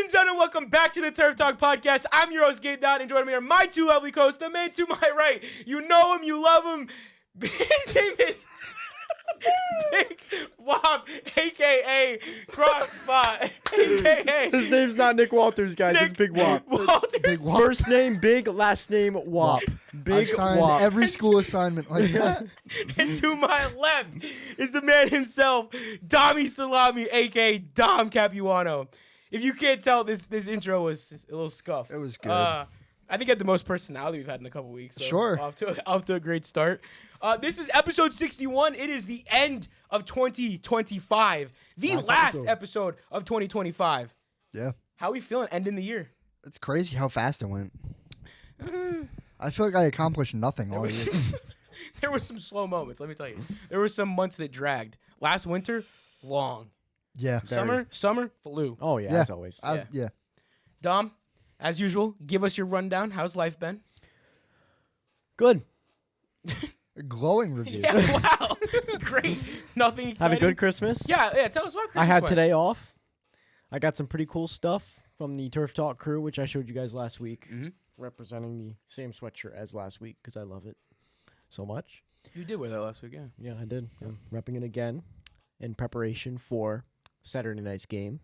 and gentlemen, welcome back to the Turf Talk Podcast. I'm your host, Gabe Dowd, and joining me are my two lovely co-hosts, the man to my right. You know him, you love him. His name is Big Wop, a.k.a. Crockpot, a.k.a. His name's not Nick Walters, guys. It's Big Wop. Walters. Big Wop. First name Big, last name Wop. Big I've signed Wop. every school assignment like that. And to my left is the man himself, Dami Salami, a.k.a. Dom Capuano. If you can't tell, this intro was a little scuffed. It was good. I think it had the most personality we've had in a couple weeks. So Sure. Off to a great start. This is episode 61. It is the end of 2025. The last episode of 2025. Yeah. How are we feeling ending the year? It's crazy how fast it went. I feel like I accomplished nothing all year. There were some slow moments, let me tell you. There were some months that dragged. Last winter, long. Yeah. Summer, flew. Oh, yeah, as always. Yeah. Dom, as usual, give us your rundown. How's life been? Good. A glowing review. Yeah, wow. Great. Nothing exciting. Had a good Christmas. Yeah, tell us about Christmas. I had went. today off. I got some pretty cool stuff from the Turf Talk crew, which I showed you guys last week. Mm-hmm. Representing the same sweatshirt as last week because I love it so much. You did wear that last week, yeah. Yeah, I did. I'm repping it again in preparation for Saturday night's game.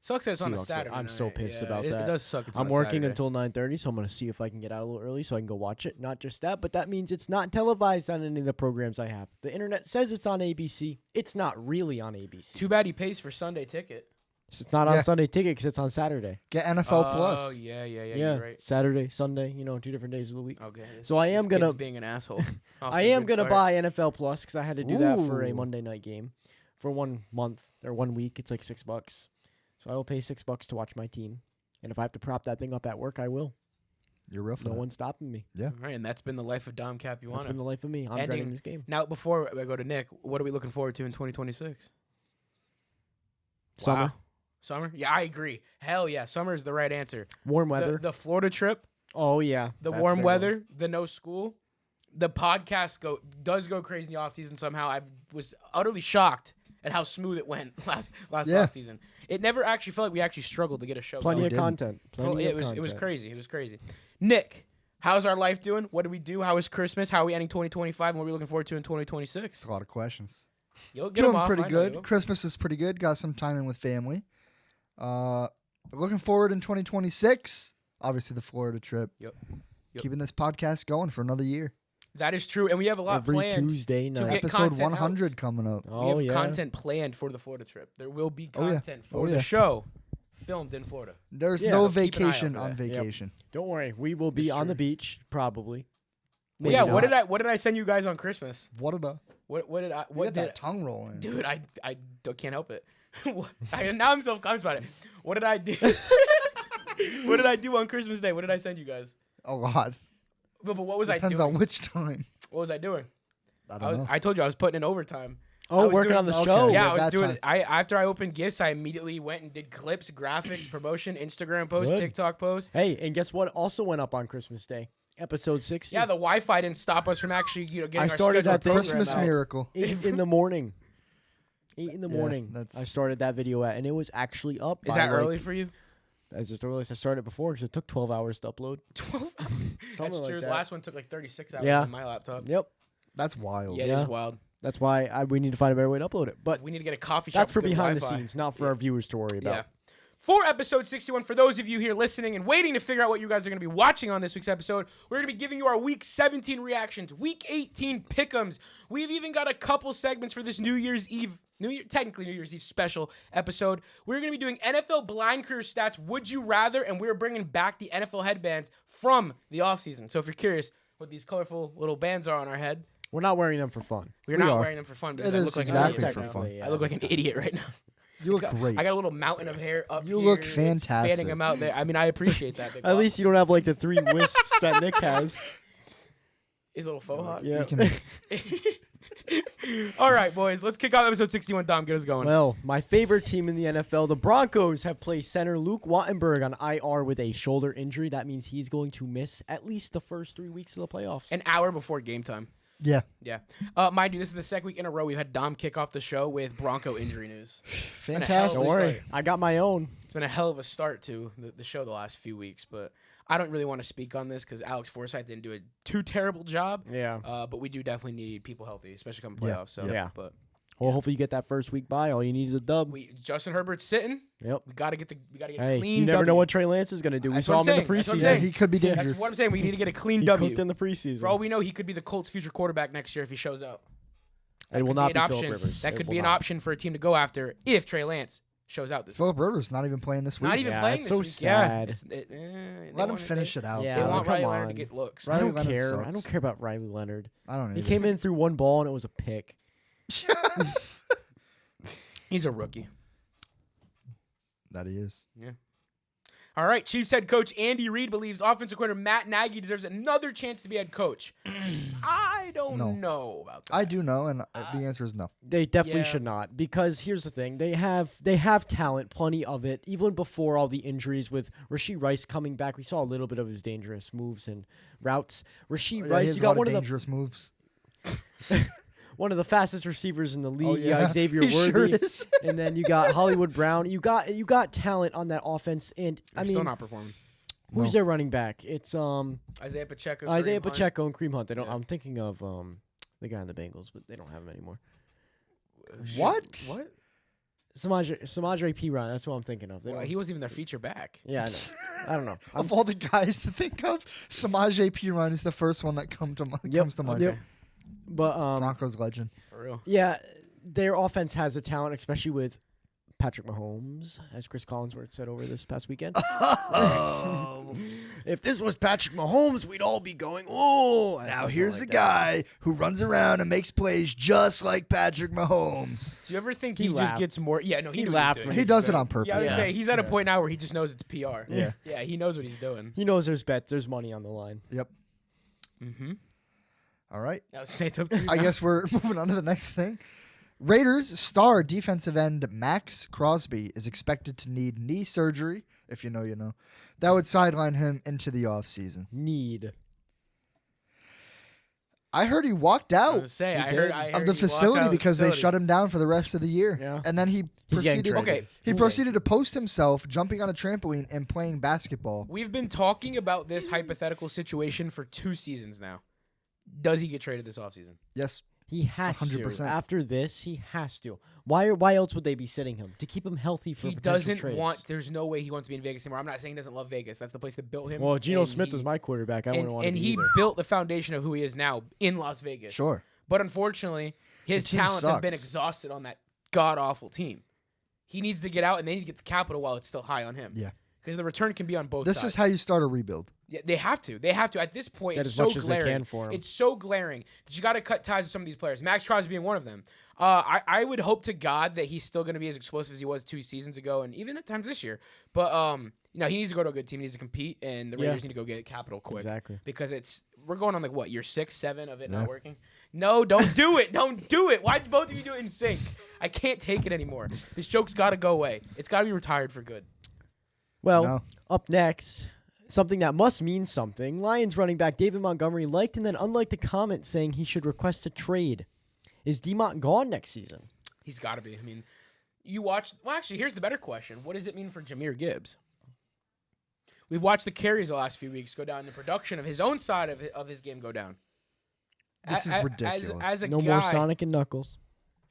Sucks that it's on a Seahawks. Saturday I'm night. so pissed about It that. does suck. It's I'm on a working Saturday. until 9:30, so I'm going to see if I can get out a little early so I can go watch it. Not just that, but that means it's not televised on any of the programs I have. The internet says it's on ABC. It's not really on ABC. Too bad he pays for Sunday ticket. It's not on Sunday ticket because it's on Saturday. Get NFL Oh, Plus. yeah, you're right. Saturday, Sunday, 2 different days of the week. Okay. So I am going to being an asshole. I am going to buy NFL Plus because I had to do that for a Monday night game for 1 month or 1 week. It's like $6. So I will pay $6 to watch my team. And if I have to prop that thing up at work, I will. You're real for No that. one's stopping me. Yeah. All right, and that's been the life of Dom Capuano. That's been the life of me. I'm Ending- dreading this game. Now, before I go to Nick, what are we looking forward to in 2026? Summer. Wow. Summer? Yeah, I agree. Hell yeah, summer is the right answer. Warm weather. The Florida trip, Oh, yeah. the That's warm very weather, the no school, the podcast does go crazy in the offseason somehow. I was utterly shocked at how smooth it went last offseason. It never actually felt like we actually struggled to get a show Plenty going. of content. Plenty of It was content. crazy. It was crazy. Nick, how's our life doing? What do we do? How is Christmas? How are we ending 2025? And what are we looking forward to in 2026? It's a lot of questions. You'll get 'em Doing off, pretty I know good. you. Christmas is pretty good. Got some time in with family. Looking forward in 2026. Obviously, the Florida trip. Yep. Keeping this podcast going for another year. That is true, and we have a lot Every planned. Tuesday to night. get Episode content 100 out. coming up. Oh, We have yeah. content planned for the Florida trip. There will be Oh, yeah. content for Oh, the yeah. show filmed in Florida. There's Yeah, no so keep an eye out vacation for on that. Yep. vacation. Don't worry. We will be It's on the true. beach, probably. But Maybe yeah, not. what did I send you guys on Christmas? What did What did I you what got did that tongue rolling? dude? I can't help it. Now I'm self-conscious about it. What did I do? What did I do on Christmas Day? What did I send you guys? A lot. But what was Depends I doing? on which time. What was I doing? I don't know. I told you I was putting in overtime. I Oh, was working doing- on the okay. show. Yeah, yeah, I was that doing. time. After I opened gifts, I immediately went and did clips, graphics, promotion, Instagram posts, Good. TikTok posts. Hey, and guess what also went up on Christmas Day? Episode 60. Yeah, the Wi-Fi didn't stop us from actually, getting I our started scheduled that thing- program Christmas out. miracle. 8 in the morning. 8 in the Yeah, morning. that's- I started that video at, and it was actually up. Is by, that early for you? As just early as I started before, because it took 12 hours to upload. 12 hours. That's Something like true. The that. last one took like 36 hours Yeah. on my laptop. Yep. That's wild. Yeah, it Yeah. is wild. That's why we need to find a better way to upload it. But We need to get a coffee shop. that's for with good behind the Wi-Fi. scenes, not for our viewers to worry about. Yeah. For episode 61, for those of you here listening and waiting to figure out what you guys are going to be watching on this week's episode, we're going to be giving you our Week 17 reactions, Week 18 pick'ems. We've even got a couple segments for this New Year's Eve special episode. We're going to be doing NFL blind career stats, would you rather, and we're bringing back the NFL headbands from the offseason. So if you're curious what these colorful little bands are on our head, We're not wearing them for fun. we're We not are. wearing them for fun because It I is look like exactly an idiot. for fun. Technically, yeah, I look like an that's idiot right now. You look great. I got a little mountain of hair up You here. look It's fantastic. fanning them out there. I mean, I appreciate that. Big At Bob. least you don't have like the 3 wisps that Nick has. His little faux hawk. Yeah. You can- All right, boys. Let's kick off episode 61. Dom, get us going. Well, my favorite team in the NFL, the Broncos, have placed center Luke Wattenberg on IR with a shoulder injury. That means he's going to miss at least the first 3 weeks of the playoffs. An hour before game time. yeah. Yeah. Mind you, this is the second week in a row we've had Dom kick off the show with Bronco injury news. Fantastic. Don't worry, I got my own. It's been a hell of a start to the show the last few weeks, but I don't really want to speak on this because Alex Forsythe didn't do a too terrible job. Yeah. But we do definitely need people healthy, especially come playoffs. So, Yeah. But Well, hopefully you get that first week bye. All you need is a dub. Justin Herbert's sitting. Yep. We gotta get a Hey, clean. you never W. know what Trey Lance is gonna do. We That's saw what him I'm in the saying. That's what I'm preseason. Yeah, saying. he could be That's dangerous. what I'm saying. We need to get a clean He W. cooked in the preseason. For all we know, he could be the Colts' future quarterback next year if he shows up. It will could not be be an Philip option. Rivers. That It could will be an not. option for a team to go after if Trey Lance shows out this week. Philip Rivers not even playing this week. Not even Yeah, playing it's this so week. sad. Yeah, Let him finish it out. Yeah, They bro. want come Riley Leonard to on. get looks. Riley I don't Leonard care. I sucks. don't care about Riley Leonard. I don't. He Either. came in through one ball and it was a pick. He's a rookie. That he is. All right, Chiefs head coach Andy Reid believes offensive coordinator Matt Nagy deserves another chance to be head coach. I don't No. know about that. I do know, and the answer is no. They definitely Yeah. should not, because here's the thing: they have talent, plenty of it. Even before all the injuries, with Rashee Rice coming back, we saw a little bit of his dangerous moves and routes. Rashee Yeah, he Rice, has you a got lot one of of dangerous moves. one of the fastest receivers in the league. Oh, You got yeah. Xavier He sure Worthy, is. and then you got Hollywood Brown. You got talent on that offense, and They're I still mean, not performing. who's No. their running back? It's Isaiah Pacheco. Isaiah Kareem Hunt. Pacheco and Kareem Hunt. They don't. Yeah. I'm thinking of the guy in the Bengals, but they don't have him anymore. What? What? Samaje Perine. That's what I'm thinking of. They Well, don't- he wasn't even their feature back. yeah, I know. I don't know. Of all the guys to think of, Samaje Perine is the first one that comes to mind. Yep. But Broncos legend. For real. yeah, their offense has the talent, especially with Patrick Mahomes, as Chris Collinsworth said over this past weekend. If this was Patrick Mahomes, we'd all be going, "Oh!" Now here's the guy who runs around and makes plays just like Patrick Mahomes. Do you ever think He he, just laughed. gets more? Yeah, no, he He knew laughed What when he He was does it doing. on purpose. Yeah, I was Yeah. gonna say he's at a point now where he just knows it's PR. Yeah. Yeah, he knows what he's doing. He knows there's bets, there's money on the line. Yep. Mm-hmm. All right. I was saying it's up to you. I now. guess we're moving on to the next thing. Raiders star defensive end Max Crosby is expected to need knee surgery, if you know, you know. That would sideline him into the offseason. Need. I heard he walked I was out gonna say, He I did. heard of he the walked out facility of the because they facility. shut him down for the rest of the year. Yeah. And then he He's getting proceeded traded. Okay, he proceeded to post himself jumping on a trampoline and playing basketball. we've been talking about this hypothetical situation for 2 seasons now. Does he get traded this offseason? Yes. He has 100%. to. After this, he has to. Why else would they be sitting him? To keep him healthy for He potential doesn't trades. want. There's no way he wants to be in Vegas anymore. I'm not saying he doesn't love Vegas. That's the place that built him. Well, Geno and Smith he- was my quarterback. I wouldn't want to and be he either. built the foundation of who he is now in Las Vegas. Sure. But unfortunately, his The team talents have been sucks. exhausted on that god awful team. He needs to get out, and they need to get the capital while it's still high on him. Yeah. Because the return can be on both This sides. is how you start a rebuild. Yeah, they have to. They have to. At this point, Get it's as so much as they glaring. can for him. It's so glaring that you got to cut ties with some of these players. Max Crosby being one of them. I would hope to God that he's still going to be as explosive as he was 2 seasons ago, and even at times this year. But he needs to go to a good team. He needs to compete, and the Yeah. Raiders need to go get capital quick. Exactly. Because we're going on like what, year 6, 7 of it Yeah. not working. No, don't do it. Don't do it. Why did both of you do it in sync? I can't take it anymore. This joke's got to go away. It's got to be retired for good. Well, No. up next, something that must mean something. Lions running back David Montgomery liked and then unliked a comment saying he should request a trade. Is DeMont gone next season? He's got to be. I mean, you watch. Well, actually, here's the better question. What does it mean for Jahmyr Gibbs? We've watched the carries the last few weeks go down. The production of his own side of his game go down. This is ridiculous. As a No guy, more Sonic and Knuckles.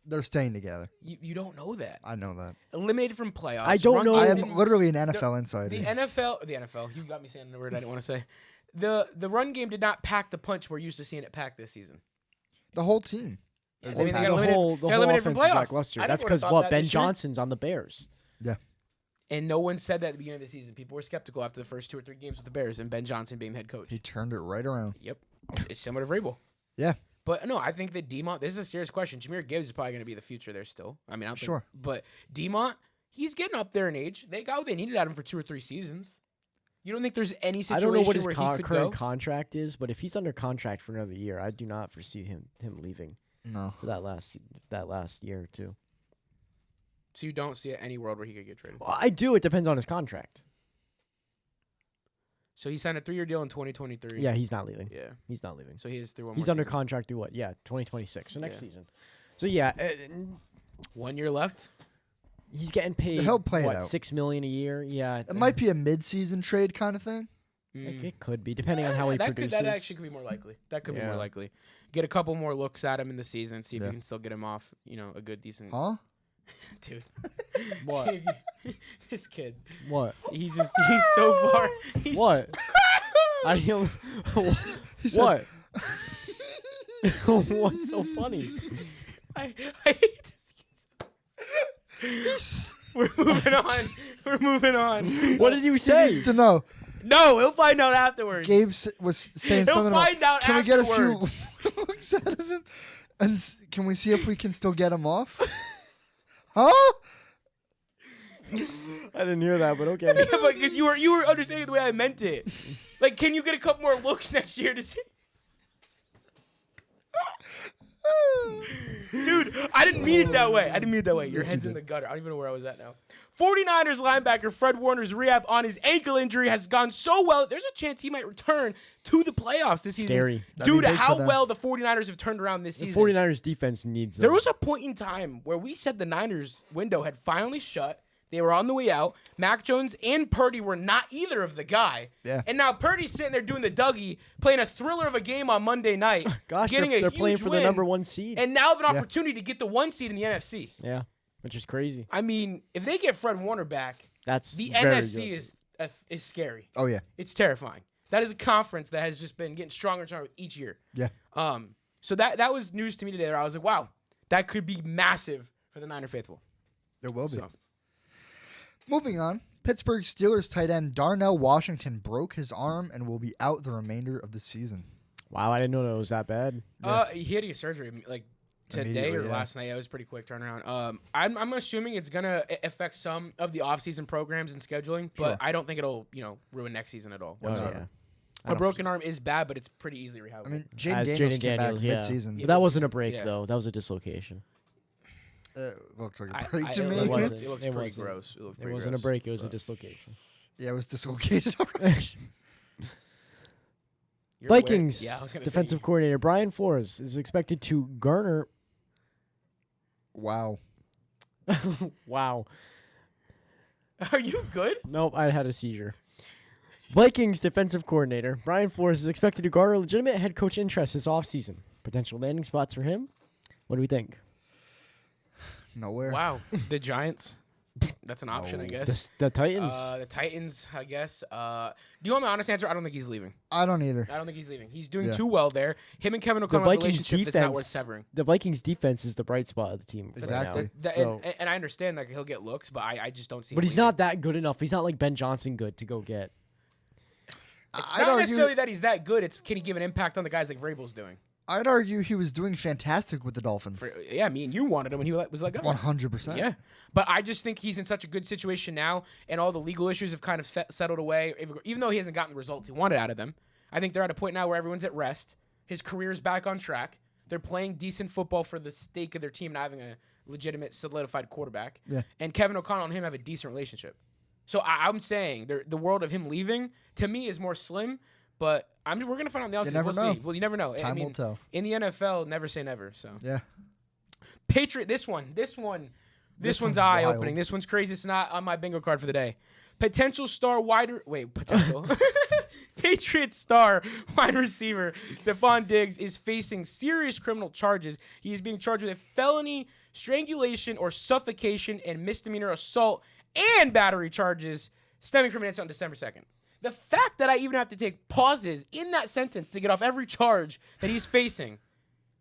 They're staying together. you don't know that. I know that. Eliminated from playoffs. I don't Run know. I game am didn't- literally an NFL insider. The NFL. You got me saying the word I didn't want to say. The run game did not pack the punch we're used to seeing it pack this season. The whole team. I Is mean, they impacted. got eliminated- the they whole eliminated from offense is playoffs. lackluster. I That's never because would've what? thought that Ben this year. Johnson's on the Bears. And no one said that at the beginning of the season. People were skeptical after the first 2 or 3 games with the Bears and Ben Johnson being the head coach. He turned it right around. Yep. It's similar to Vrabel. Yeah. But no, I think that Demont, this is a serious question. Jahmyr Gibbs is probably going to be the future there still. I mean, I don't Sure. think, but Demont, he's getting up there in age. They got what they needed out of him for 2 or 3 seasons. You don't think there's any I situation don't know what his where he current could go? contract is, but if he's under contract for another year, I do not foresee him leaving No. for that last year or two. So you don't see any world where he could get traded. Well, I do. It depends on his contract. So he signed a 3-year deal in 2023. Yeah, he's not leaving. Yeah. He's not leaving. So he is through one He's more under season. contract through what? Yeah, 2026. So next Yeah. season. So yeah, 1 year left. He's getting paid. He'll play it what, out. $6 million a year? Yeah, It might be a mid-season trade kind of thing. It could be, depending on how he produces. That actually could be more likely. That could be more likely. Get a couple more looks at him in the season, see if you can still get him off. A good, decent. Huh? Dude. What? This kid. What? He's so far. What? I don't. What? What's so funny? I hate this kid. We're moving on. What did you He say? needs to know. No, he'll find out afterwards. Gabe was saying He'll something find about, out can we get a afterwards. few looks out of him? And can we see if we can still get him off? Huh? I didn't hear that, but okay. Yeah, but because you were understanding the way I meant it. Like, can you get a couple more looks next year to see? Dude, I didn't mean it that way. Your head's in the gutter. I don't even know where I was at now. 49ers linebacker Fred Warner's rehab on his ankle injury has gone so well, there's a chance he might return to the playoffs this season. Scary. Due to how well the 49ers have turned around this The season. 49ers defense needs them. There was a point in time where we said the Niners window had finally shut. They were on the way out. Mac Jones and Purdy were not either of the guy. Yeah. And now Purdy's sitting there doing the Dougie, playing a thriller of a game on Monday night. Gosh, getting they're a playing huge for win, the number 1 seed. and now have an opportunity to get the 1 seed in the NFC. Yeah, which is crazy. I mean, if they get Fred Warner back, That's the very NFC good. is scary. Oh, yeah. It's terrifying. That is a conference that has just been getting stronger and stronger each year. Yeah. So that was news to me today. Where I was like, wow, that could be massive for the Niner faithful. There will be. So. Moving on, Pittsburgh Steelers tight end Darnell Washington broke his arm and will be out the remainder of the season. Wow, I didn't know that was that bad. He had to get surgery like today or last night. It was a pretty quick turnaround. I'm assuming it's gonna affect some of the offseason programs and scheduling, but I don't think it'll ruin next season at all. Yeah. A broken arm is bad, but it's pretty easily rehabbable. I mean, As Jaden Jaden came Daniels, back yeah. mid-season. But that wasn't a break, yeah. though. That was a dislocation. Looked like a break to it me. It looked wasn't. pretty It wasn't. gross. It looked It pretty wasn't gross, a break. It was a but- dislocation. Yeah, it was dislocated already. You're Vikings aware- yeah, I was gonna defensive say, coordinator Brian Flores is expected to garner. Wow. Wow. Are you good? Nope, I had a seizure. Vikings defensive coordinator Brian Flores is expected to garner legitimate head coach interest this offseason. Potential landing spots for him? What do we think? Nowhere. Wow. The Giants. That's an option, I guess. The Titans? The Titans, I guess. Do you want my honest answer? I don't think he's leaving. I don't either. I don't think he's leaving. He's doing Yeah. too well there. Him and Kevin the O'Connell have a Vikings relationship that's not worth defense. severing. The Vikings defense is the bright spot of the team. Exactly. Right now. So, And I understand that he'll get looks, but I just don't see. but him he's leaving. not that good enough. He's not like Ben Johnson good to go get. It's I'd not argue- necessarily that he's that good. It's can he give an impact on the guys like Vrabel's doing? I'd argue he was doing fantastic with the Dolphins. Yeah, me and you wanted him when he was let go. 100%. Yeah, but I just think he's in such a good situation now, and all the legal issues have kind of settled away. Even though he hasn't gotten the results he wanted out of them, I think they're at a point now where everyone's at rest. His career's back on track. They're playing decent football for the sake of their team and having a legitimate, solidified quarterback. Yeah. And Kevin O'Connell and him have a decent relationship. So I'm saying the world of him leaving to me is more slim. But we're gonna find out in the offseason. never We'll know. see. Well, you never know. Time will tell. In the NFL, never say never. So Yeah. Patriot. This one's one's eye-opening. wild. This one's crazy. It's not on my bingo card for the day. Potential Patriot star wide receiver Stephon Diggs is facing serious criminal charges. He is being charged with a felony strangulation or suffocation and misdemeanor assault and battery charges stemming from an incident on December 2nd. The fact that I even have to take pauses in that sentence to get off every charge that he's facing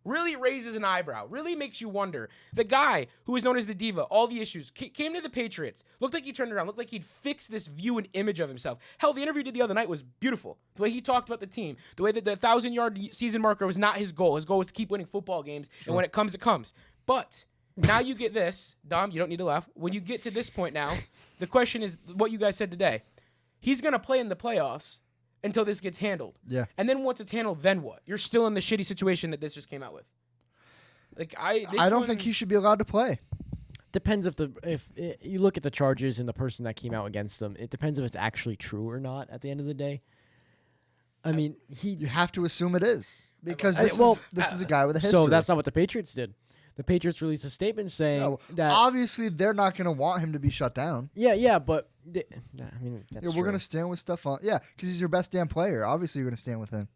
really raises an eyebrow, really makes you wonder. The guy who is known as the Diva, all the issues, came to the Patriots, looked like he turned around, looked like he'd fixed this view and image of himself. Hell, the interview he did the other night was beautiful. The way he talked about the team, the way that the 1,000-yard season marker was not his goal. His goal was to keep winning football games, and when it comes, it comes. But now you get this. Dom, you don't need to laugh. When you get to this point now, the question is what you guys said today. He's going to play in the playoffs until this gets handled. Yeah. And then once it's handled, then what? You're still in the shitty situation that this just came out with. Like I don't think he should be allowed to play. Depends if you look at the charges and the person that came out against them. It depends if it's actually true or not. At the end of the day, I mean, You have to assume it is because I- this well, is a guy with a history. so that's not what the Patriots did. The Patriots released a statement saying No, that obviously they're not going to want him to be shut down. yeah, but I mean that's Yeah, we're going to stand with Stephon. Yeah, because he's your best damn player. Obviously, you're going to stand with him.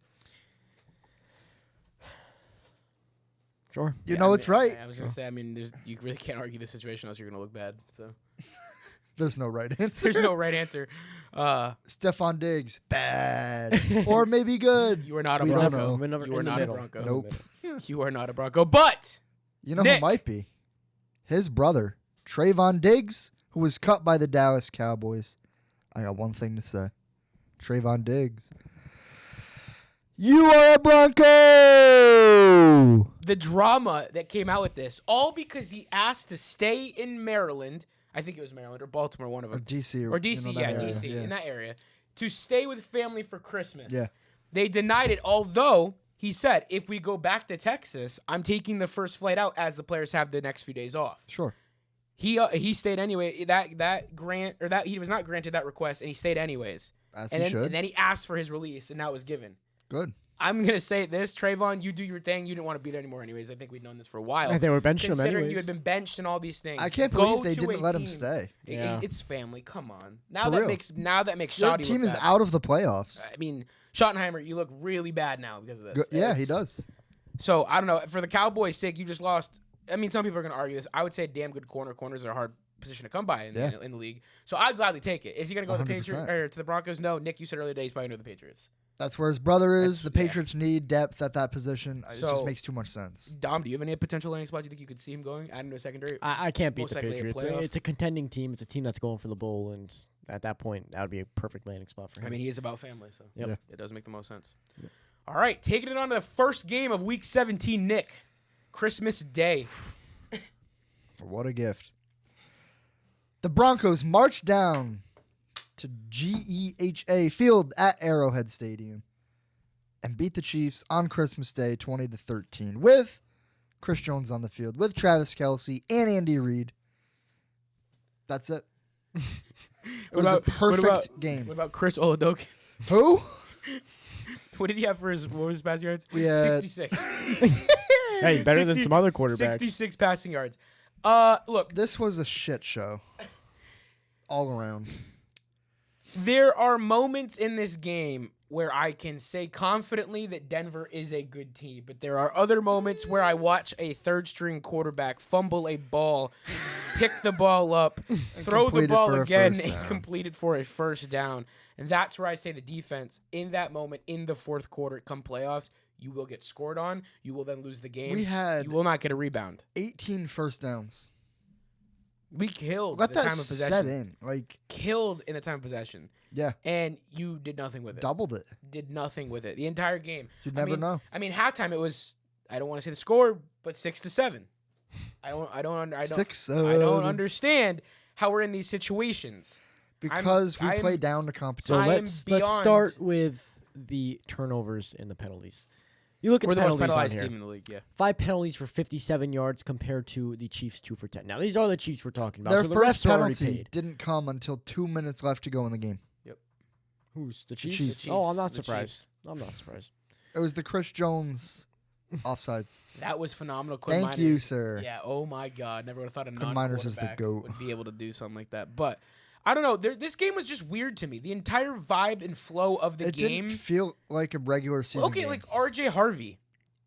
sure. You know it's right. I was gonna say, I mean, you really can't argue the situation else. You're gonna look bad. So There's no right answer. there's no right answer. Stephon Diggs, bad. Or maybe good. You are not a We don't Bronco. know. We're never You are in the not a middle. Bronco. In the Nope. middle. You are not a Bronco. But You know Nick. who might be? His brother, Trayvon Diggs, who was cut by the Dallas Cowboys. I got one thing to say. Trayvon Diggs. You are a Bronco! the drama that came out with this, all because he asked to stay in Maryland. I think it was Maryland or Baltimore, one of Or them. DC. Or DC, that yeah, area. DC, Yeah. in that area, to stay with family for Christmas. Yeah. They denied it, although he said, if we go back to Texas, I'm taking the first flight out as the players have the next few days off. Sure. He stayed anyway. That grant or that he was not granted that request, and he stayed anyways. As And he then, should. and then he asked for his release, and that was given. Good. I'm gonna say this, Trayvon, you do your thing. You didn't want to be there anymore, anyways. I think we'd known this for a while. They were benching him Considering anyways. you had been benched and all these things. I can't Go believe they to didn't a let him team. stay. Yeah. It's family. Come on. Now For that real. makes Your Shoddy team look is bad. out of the playoffs. I mean, Schottenheimer, you look really bad now because of this. Yeah, he It's- does. So I don't know. For the Cowboys' sake, you just lost. I mean, some people are gonna argue this. I would say damn good corner. Corners are a hard position to come by in, Yeah. in the league. So I'd gladly take it. Is he gonna go to the 100%. Patriots or to the Broncos? No. Nick, you said earlier today he's probably going to the Patriots. That's where his brother is. That's- The yeah. Patriots need depth at that position. It So- just makes too much sense. Dom, do you have any potential landing spot you think you could see him going? Adding to a secondary? I can't beat Most the likely a Patriots. playoff. It's a contending team. It's a team that's going for the bowl, and at that point, that would be a perfect landing spot for him. I mean, he is about family, so Yep. Yeah. it does make the most sense. All right, taking it on to the first game of Week 17, Nick. Christmas Day. What a gift. The Broncos march down to GEHA Field at Arrowhead Stadium and beat the Chiefs on Christmas Day 20-13 with Chris Jones on the field, with Travis Kelce and Andy Reid. That's it. It was a perfect game. What about Chris Oladoke? Who? What did he have for what was his passing yards? We had- 66. Hey, better than 60 some other quarterbacks. 66 passing yards. Look, This was a shit show. All around. there are moments in this game where I can say confidently that Denver is a good team, but there are other moments where I watch a third-string quarterback fumble a ball, pick the ball up, throw the complete it ball for a again, first and down. complete it for a first down. And that's where I say the defense, in that moment, in the fourth quarter, come playoffs, you will get scored on. You will then lose the game. We had You will not get a rebound. 18 first downs. We killed Let the that time of possession. set in. Like, Killed in the time of possession. yeah, And you did nothing with it. doubled it. Did nothing with it the entire game. You'd never know. I mean, halftime it was. I don't want to say the score, but 6-7. I don't 6-7. understand how we're in these situations. Because we I'm- play down to So competition. I am let's beyond- start with the turnovers and the penalties. You look at We're the the most penalties on penalized here. team in the league. Yeah. 5 penalties for 57 yards compared to the Chiefs 2 for 10. Now these are the Chiefs we're talking about. Their so the first refs are already penalty paid. didn't come until 2 minutes left to go in the game. Who's the Chiefs? Chiefs. Oh, I'm not The surprised. Chiefs. I'm not surprised. It was the Chris Jones offsides. That was phenomenal. Quinn Thank Miners- you, sir. Yeah. Oh my God. Never would have thought a Quinn Miners is the non-quarterback GOAT. would be able to do something like that. But I don't know. This game was just weird to me. The entire vibe and flow of the It game. didn't feel like a regular season Okay, game. like RJ Harvey.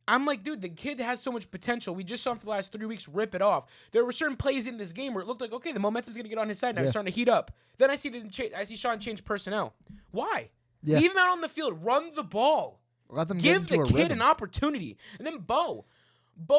I'm like, dude, the kid has so much potential. We just saw him for the last 3 weeks rip it off. There were certain plays in this game where it looked like, okay, the momentum's gonna get on his side now. Yeah. He's starting to heat up. Then I see Sean change personnel. Why? Yeah. Leave him out on the field. Run the ball. Let them Give get the into a kid rhythm. an opportunity. And then Bo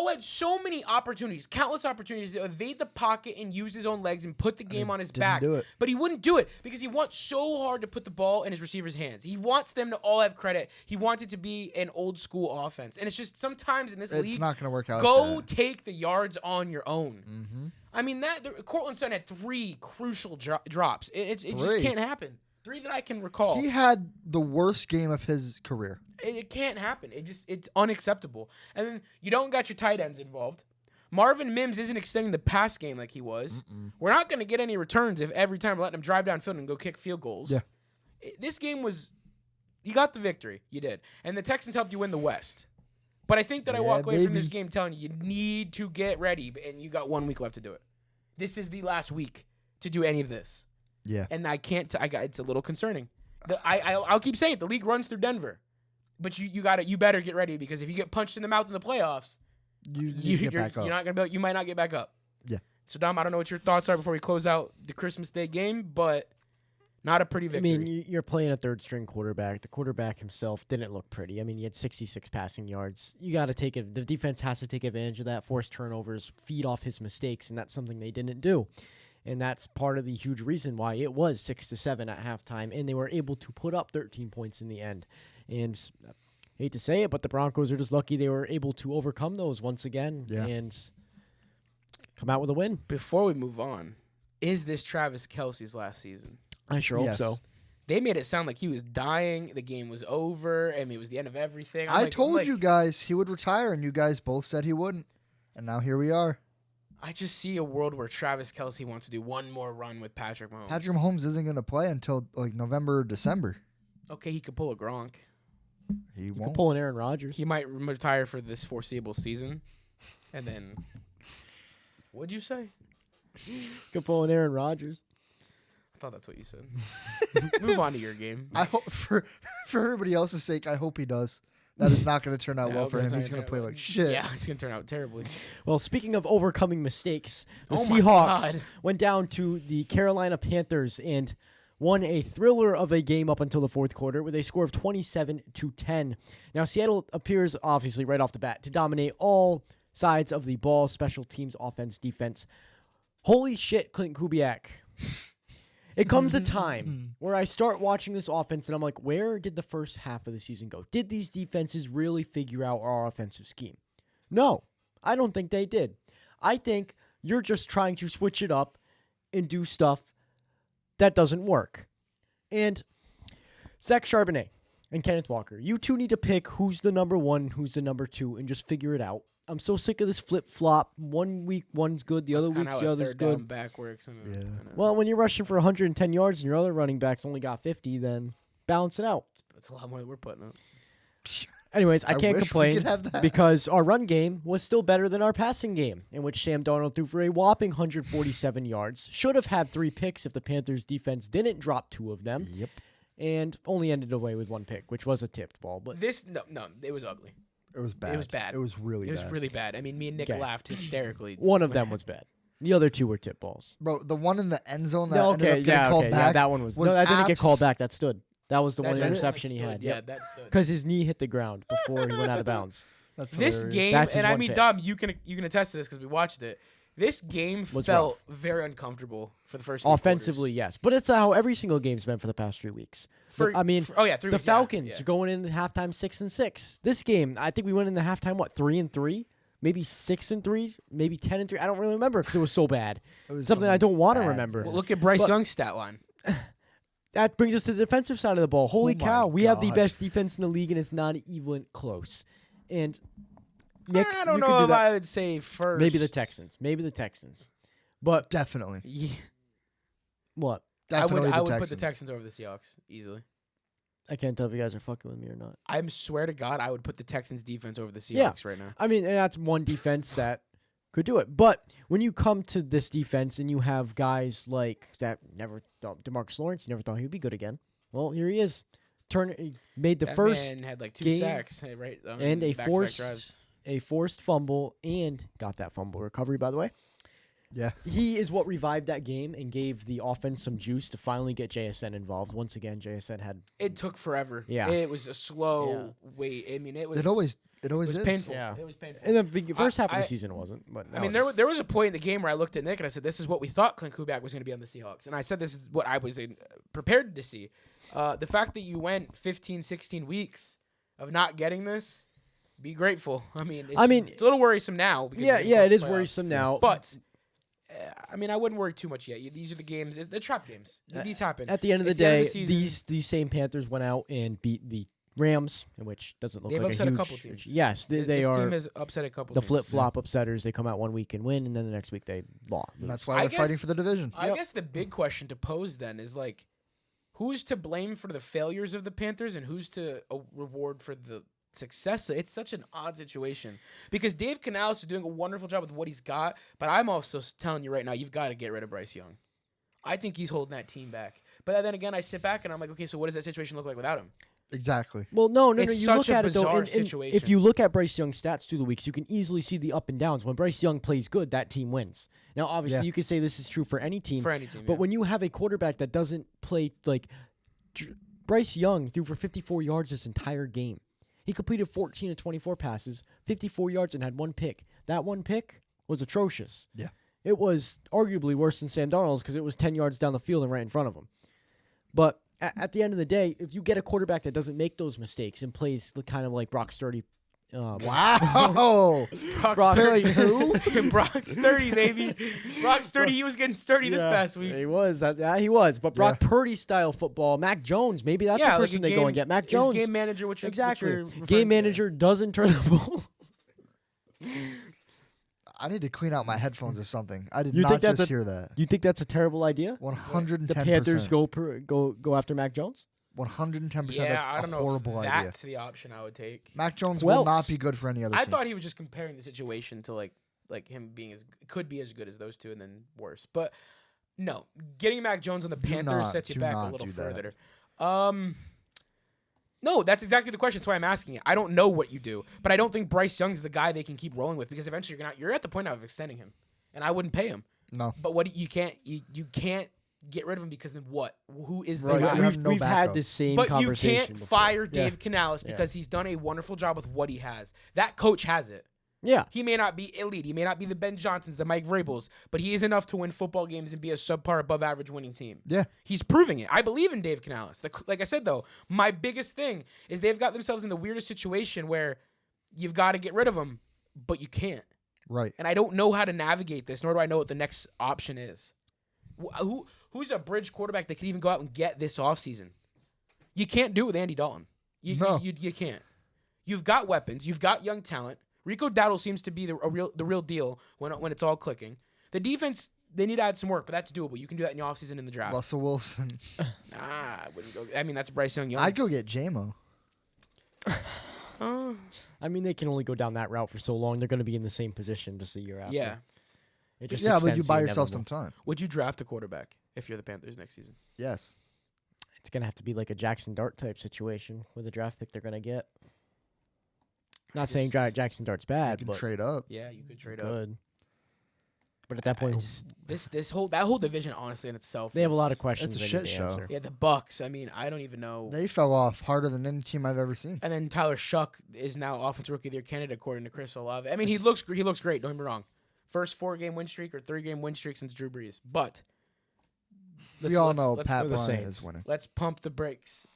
had so many opportunities, countless opportunities to evade the pocket and use his own legs and put the game on his didn't back. do it. But he wouldn't do it because he wants so hard to put the ball in his receiver's hands. He wants them to all have credit. He wants it to be an old school offense. And it's just sometimes in this It's league, not going to work out. go like that. take the yards on your own. Mhm. I mean, Cortland Sutton had 3 crucial drops. It just 3. can't happen. 3 that I can recall. He had the worst game of his career. It can't happen. It's unacceptable. And then you don't got your tight ends involved. Marvin Mims isn't extending the pass game like he was. We're not going to get any returns if every time we're letting him drive downfield and go kick field goals. Yeah. This game was, you got the victory. You did. And the Texans helped you win the West. But I think that I Yeah, walk away from this baby. game telling you need to get ready, and you got 1 week left to do it. This is the last week to do any of this. Yeah. And I can't. It's a little concerning. I'll keep saying it. The league runs through Denver, but you better get ready because if you get punched in the mouth in the playoffs, You get back up. you're not gonna you might not get back up. Yeah. So Dom, I don't know what your thoughts are before we close out the Christmas Day game, but not a pretty victory. I mean, you're playing a third-string quarterback. The quarterback himself didn't look pretty. I mean, he had 66 passing yards. You got to take it. The defense has to take advantage of that, force turnovers, feed off his mistakes, and that's something they didn't do. And that's part of the huge reason why it was 6-7 at halftime, and they were able to put up 13 points in the end. And I hate to say it, but the Broncos are just lucky they were able to overcome those once again and come out with a win. Before we move on, is this Travis Kelce's last season? I sure hope so. They made it sound like he was dying. The game was over. I mean, it was the end of everything. I told you guys he would retire, and you guys both said he wouldn't. And now here we are. I just see a world where Travis Kelce wants to do one more run with Patrick Mahomes. Patrick Mahomes isn't going to play until like November or December. Okay, he could pull a Gronk. He You won't. could pull an Aaron Rodgers. He might retire for this foreseeable season. And then, what'd you say? Could pull an Aaron Rodgers. I thought that's what you said. Move on to your game. I hope for everybody else's sake, I hope he does. That is not going to turn out Yeah, well okay, for him. it's not He's going gonna to play turn out like shit. Yeah, it's going to turn out terribly. Well, speaking of overcoming mistakes, the Oh my Seahawks God. went down to the Carolina Panthers and won a thriller of a game up until the fourth quarter with a score of 27-10. Now, Seattle appears, obviously, right off the bat, to dominate all sides of the ball, special teams, offense, defense. Holy shit, Clint Kubiak. It comes a time where I start watching this offense and I'm like, where did the first half of the season go? Did these defenses really figure out our offensive scheme? No, I don't think they did. I think you're just trying to switch it up and do stuff that doesn't work. And Zach Charbonnet and Kenneth Walker, you two need to pick who's the number one, who's the number two, and just figure it out. I'm so sick of this flip-flop. 1 week, one's good. The other week's the other's good. Down back works. Yeah. Well, when you're rushing for 110 yards and your other running back's only got 50, then balance it out. That's a lot more than we're putting up. Anyways, I can't wish we complain could have that. because our run game was still better than our passing game, in which Sam Darnold threw for a whopping 147 yards. Should have had 3 picks if the Panthers' defense didn't drop 2 of them. Yep. And only ended away with 1 pick, which was a tipped ball. But No, it was ugly. It was bad. It was bad. It was really It was bad. really bad. I mean, me and Nick Okay. laughed hysterically. one of them was bad. The other 2 were tip balls. Bro, the one in the end zone that No, ended up getting called back. that one was. was No, that didn't get abs- called back. That stood. That was the That one definitely interception he stood. had. Yeah, that stood. Because his knee hit the ground before he went out of bounds. That's This hilarious. game, That's his and I one mean, pick. Dom, you can attest to this because we watched it. This game Was felt rough. very uncomfortable for the first 3 Offensively, quarters. yes. But it's how every single game's been for the past 3 weeks. For, I mean, oh yeah, 3 the weeks, yeah, Falcons yeah. going into halftime 6-6. This game, I think we went into halftime 3-3, maybe 6-3, maybe 10-3. I don't really remember because it was so bad. It was Something I don't want to bad. remember. Well, look at Bryce But- Young's stat line. That brings us to the defensive side of the ball. Holy Oh my cow, we have the God. best defense in the league, and it's not even close. And Nick, I don't you can know do if that. I would say first. Maybe the Texans. But Definitely. Yeah, what? Definitely I the would Texans. put the Texans over the Seahawks easily. I can't tell if you guys are fucking with me or not. I swear to God, I would put the Texans defense over the Yeah. Seahawks right now. I mean, and that's one defense that could do it. But when you come to this defense and you have guys like that never thought, DeMarcus Lawrence, never thought he would be good again. Well, here he is. He made the That first man had like 2 game sacks, right? and a back-to-back drives. forced fumble and got that fumble recovery, by the way. Yeah. He is what revived that game and gave the offense some juice to finally get JSN involved. Once again, JSN had It took forever. Yeah. It was a slow wait. I mean, it was. It always it is. was painful. Yeah. It was painful. in the first half of I- the season it wasn't. But I mean, there was a point in the game where I looked at Nick and I said, "This is what we thought Clint Kubiak was going to be on the Seahawks," and I said, "This is what I was prepared to see." The fact that you went 15, 16 weeks of not getting this, be grateful. I mean, it's a little worrisome now. Because yeah, we're yeah, it is playoffs. worrisome now. But I mean, I wouldn't worry too much yet. These are the games, the trap games. These happen. at the end of the It's the end day, of the season. these same Panthers went out and beat the Rams, which doesn't look They've like upset a huge. couple teams. Yes, they This are team has upset a couple. the teams. flip flop upsetters. They come out 1 week and win, and then the next week they lost. And that's why I they're fighting guess- for the division. I guess the big question to pose then is who's to blame for the failures of the Panthers, and who's to reward for the success. It's such an odd situation because Dave Canales is doing a wonderful job with what he's got, but I'm also telling you right now, you've got to get rid of Bryce Young. I think he's holding that team back. But then again, I sit back and I'm like, okay, so what does that situation look like without him? Exactly. Well, no. It's You such look a at it though. bizarre And situation. if you look at Bryce Young's stats through the weeks, you can easily see the up and downs. When Bryce Young plays good, that team wins. Now, obviously, you could say this is true for any team. But when you have a quarterback that doesn't play like Bryce Young threw for 54 yards this entire game. He completed 14 of 24 passes, 54 yards, and had one pick. That one pick was atrocious. Yeah. It was arguably worse than Sam Darnold's because it was 10 yards down the field and right in front of him. But at the end of the day, if you get a quarterback that doesn't make those mistakes and plays kind of like Brock Sturdy. Wow. Brock Sturdy who? Brock Sturdy, baby. Brock Sturdy, he was getting sturdy this past week. He was. He was. But Brock Purdy style football, Mac Jones, maybe that's the person they go and get. Mac Jones. Game manager, which exactly. Game manager doesn't turn the ball. I need to clean out my headphones or something. I did You not think that's just hear that. You think that's a terrible idea? 110%. The Panthers go after Mac Jones? 110%. Yeah, That's I don't a know. horrible idea. That's the option I would take. Mac Jones Who will else? not be good for any other team. I thought he was just comparing the situation to like him being could be as good as those two and then worse. But no, getting Mac Jones on the Panthers sets you back a little further. No, that's exactly the question. That's why I'm asking it. I don't know what you do, but I don't think Bryce Young's the guy they can keep rolling with because eventually you're at the point now of extending him, and I wouldn't pay him. No. But what you can't get rid of him because then what? Who is the Right, guy? you have no We've had backup. this same But you conversation can't before. fire Dave Canales because he's done a wonderful job with what he has. That coach has it. Yeah. He may not be elite. He may not be the Ben Johnsons, the Mike Vrabels, but he is enough to win football games and be a subpar, above-average winning team. Yeah. He's proving it. I believe in Dave Canales. Like I said, though, my biggest thing is they've got themselves in the weirdest situation where you've got to get rid of him, but you can't. Right. And I don't know how to navigate this, nor do I know what the next option is. Who's a bridge quarterback that can even go out and get this offseason? You can't do it with Andy Dalton. You can't. You've got weapons. You've got young talent. Rico Dowdle seems to be the real deal when it's all clicking. The defense, they need to add some work, but that's doable. You can do that in the offseason in the draft. Russell Wilson. I wouldn't go. I mean, that's Bryce Young. I'd go get J-Mo. I mean, they can only go down that route for so long. They're going to be in the same position just a year after. Yeah. It just Yeah, but extends you the buy yourself inevitable. some time. Would you draft a quarterback if you're the Panthers next season? Yes. It's going to have to be like a Jackson Dart type situation with the draft pick they're going to get. Not saying Jackson Dart's bad, You can but trade up. Yeah, you could trade up. good. But at that point, This whole division, honestly, in itself, they have a lot of questions. It's a they shit need to show. answer. Yeah, the Bucks. I mean, I don't even know. They fell off harder than any team I've ever seen. And then Tyler Shuck is now Offensive Rookie of the Year candidate according to Chris Olave. I mean, he looks great. Don't get me wrong. First 4-game win streak or 3-game win streak since Drew Brees. But We all know let's- Pat for the Bryant Saints. is winning. Let's pump the brakes.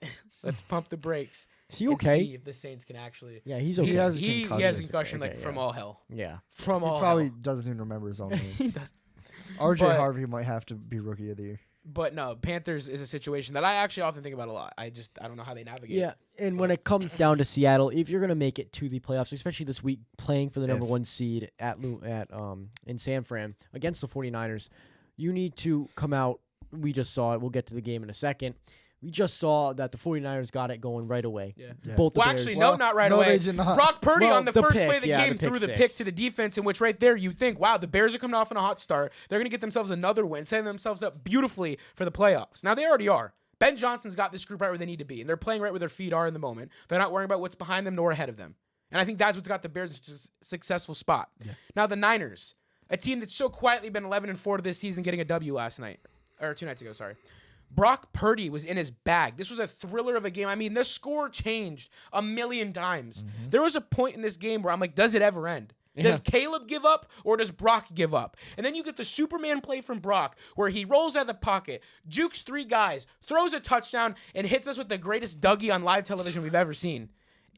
Let's pump the brakes. Is he and okay? see if the Saints can actually. Yeah, he's He okay. has a He concussion. has a concussion like Okay, from yeah. all hell. Yeah. From He all probably hell. doesn't even remember his own name. He does. RJ But- Harvey might have to be Rookie of the Year. But no, Panthers is a situation that I actually often think about a lot. I don't know how they navigate. Yeah, and when it comes down to Seattle, if you're going to make it to the playoffs, especially this week, playing for the number 1 seed in San Fran against the 49ers, you need to come out. We just saw it. We'll get to the game in a second. We just saw that the 49ers got it going right away. Yeah. Both the Well, Bears. actually, no, not right no, away. they did not. Brock Purdy Well, on the the first pick, play of the yeah, game the pick threw the pick six. to the defense, in which right there you think, wow, the Bears are coming off on a hot start. They're going to get themselves another win, setting themselves up beautifully for the playoffs. Now, they already are. Ben Johnson's got this group right where they need to be, and they're playing right where their feet are in the moment. They're not worrying about what's behind them nor ahead of them. And I think that's what's got the Bears in a successful spot. Yeah. Now, the Niners, a team that's so quietly been 11-4 this season, getting a W last night. Or 2 nights ago, sorry. Brock Purdy was in his bag. This was a thriller of a game. I mean, the score changed a million times. There was a point in this game where I'm like, does it ever end? Does Caleb give up or does Brock give up? And then you get the Superman play from Brock where he rolls out of the pocket, jukes 3 guys, throws a touchdown, and hits us with the greatest Dougie on live television we've ever seen.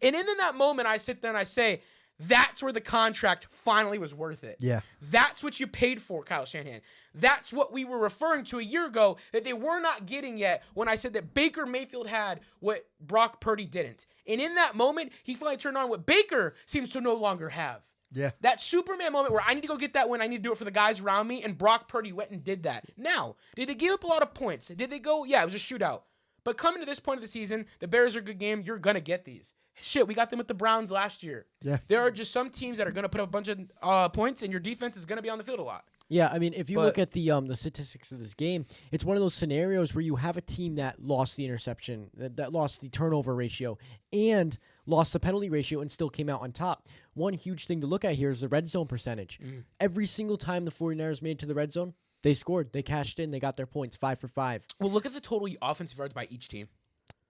And in that moment, I sit there and I say, that's where the contract finally was worth it. Yeah. That's what you paid for, Kyle Shanahan. That's what we were referring to a year ago that they were not getting yet when I said that Baker Mayfield had what Brock Purdy didn't. And in that moment, he finally turned on what Baker seems to no longer have. Yeah. That Superman moment where I need to go get that win, I need to do it for the guys around me, and Brock Purdy went and did that. Now, did they give up a lot of points? Did they go? Yeah, it was a shootout. But coming to this point of the season, the Bears are a good game. You're going to get these. Shit, we got them with the Browns last year. Yeah. There are just some teams that are going to put up a bunch of points, and your defense is going to be on the field a lot. Yeah, I mean, if you look at the statistics of this game, it's one of those scenarios where you have a team that lost the interception, that lost the turnover ratio, and lost the penalty ratio, and still came out on top. One huge thing to look at here is the red zone percentage. Every single time the 49ers made it to the red zone, they scored, they cashed in, they got their points, 5 for 5. Well, look at the total offensive yards by each team.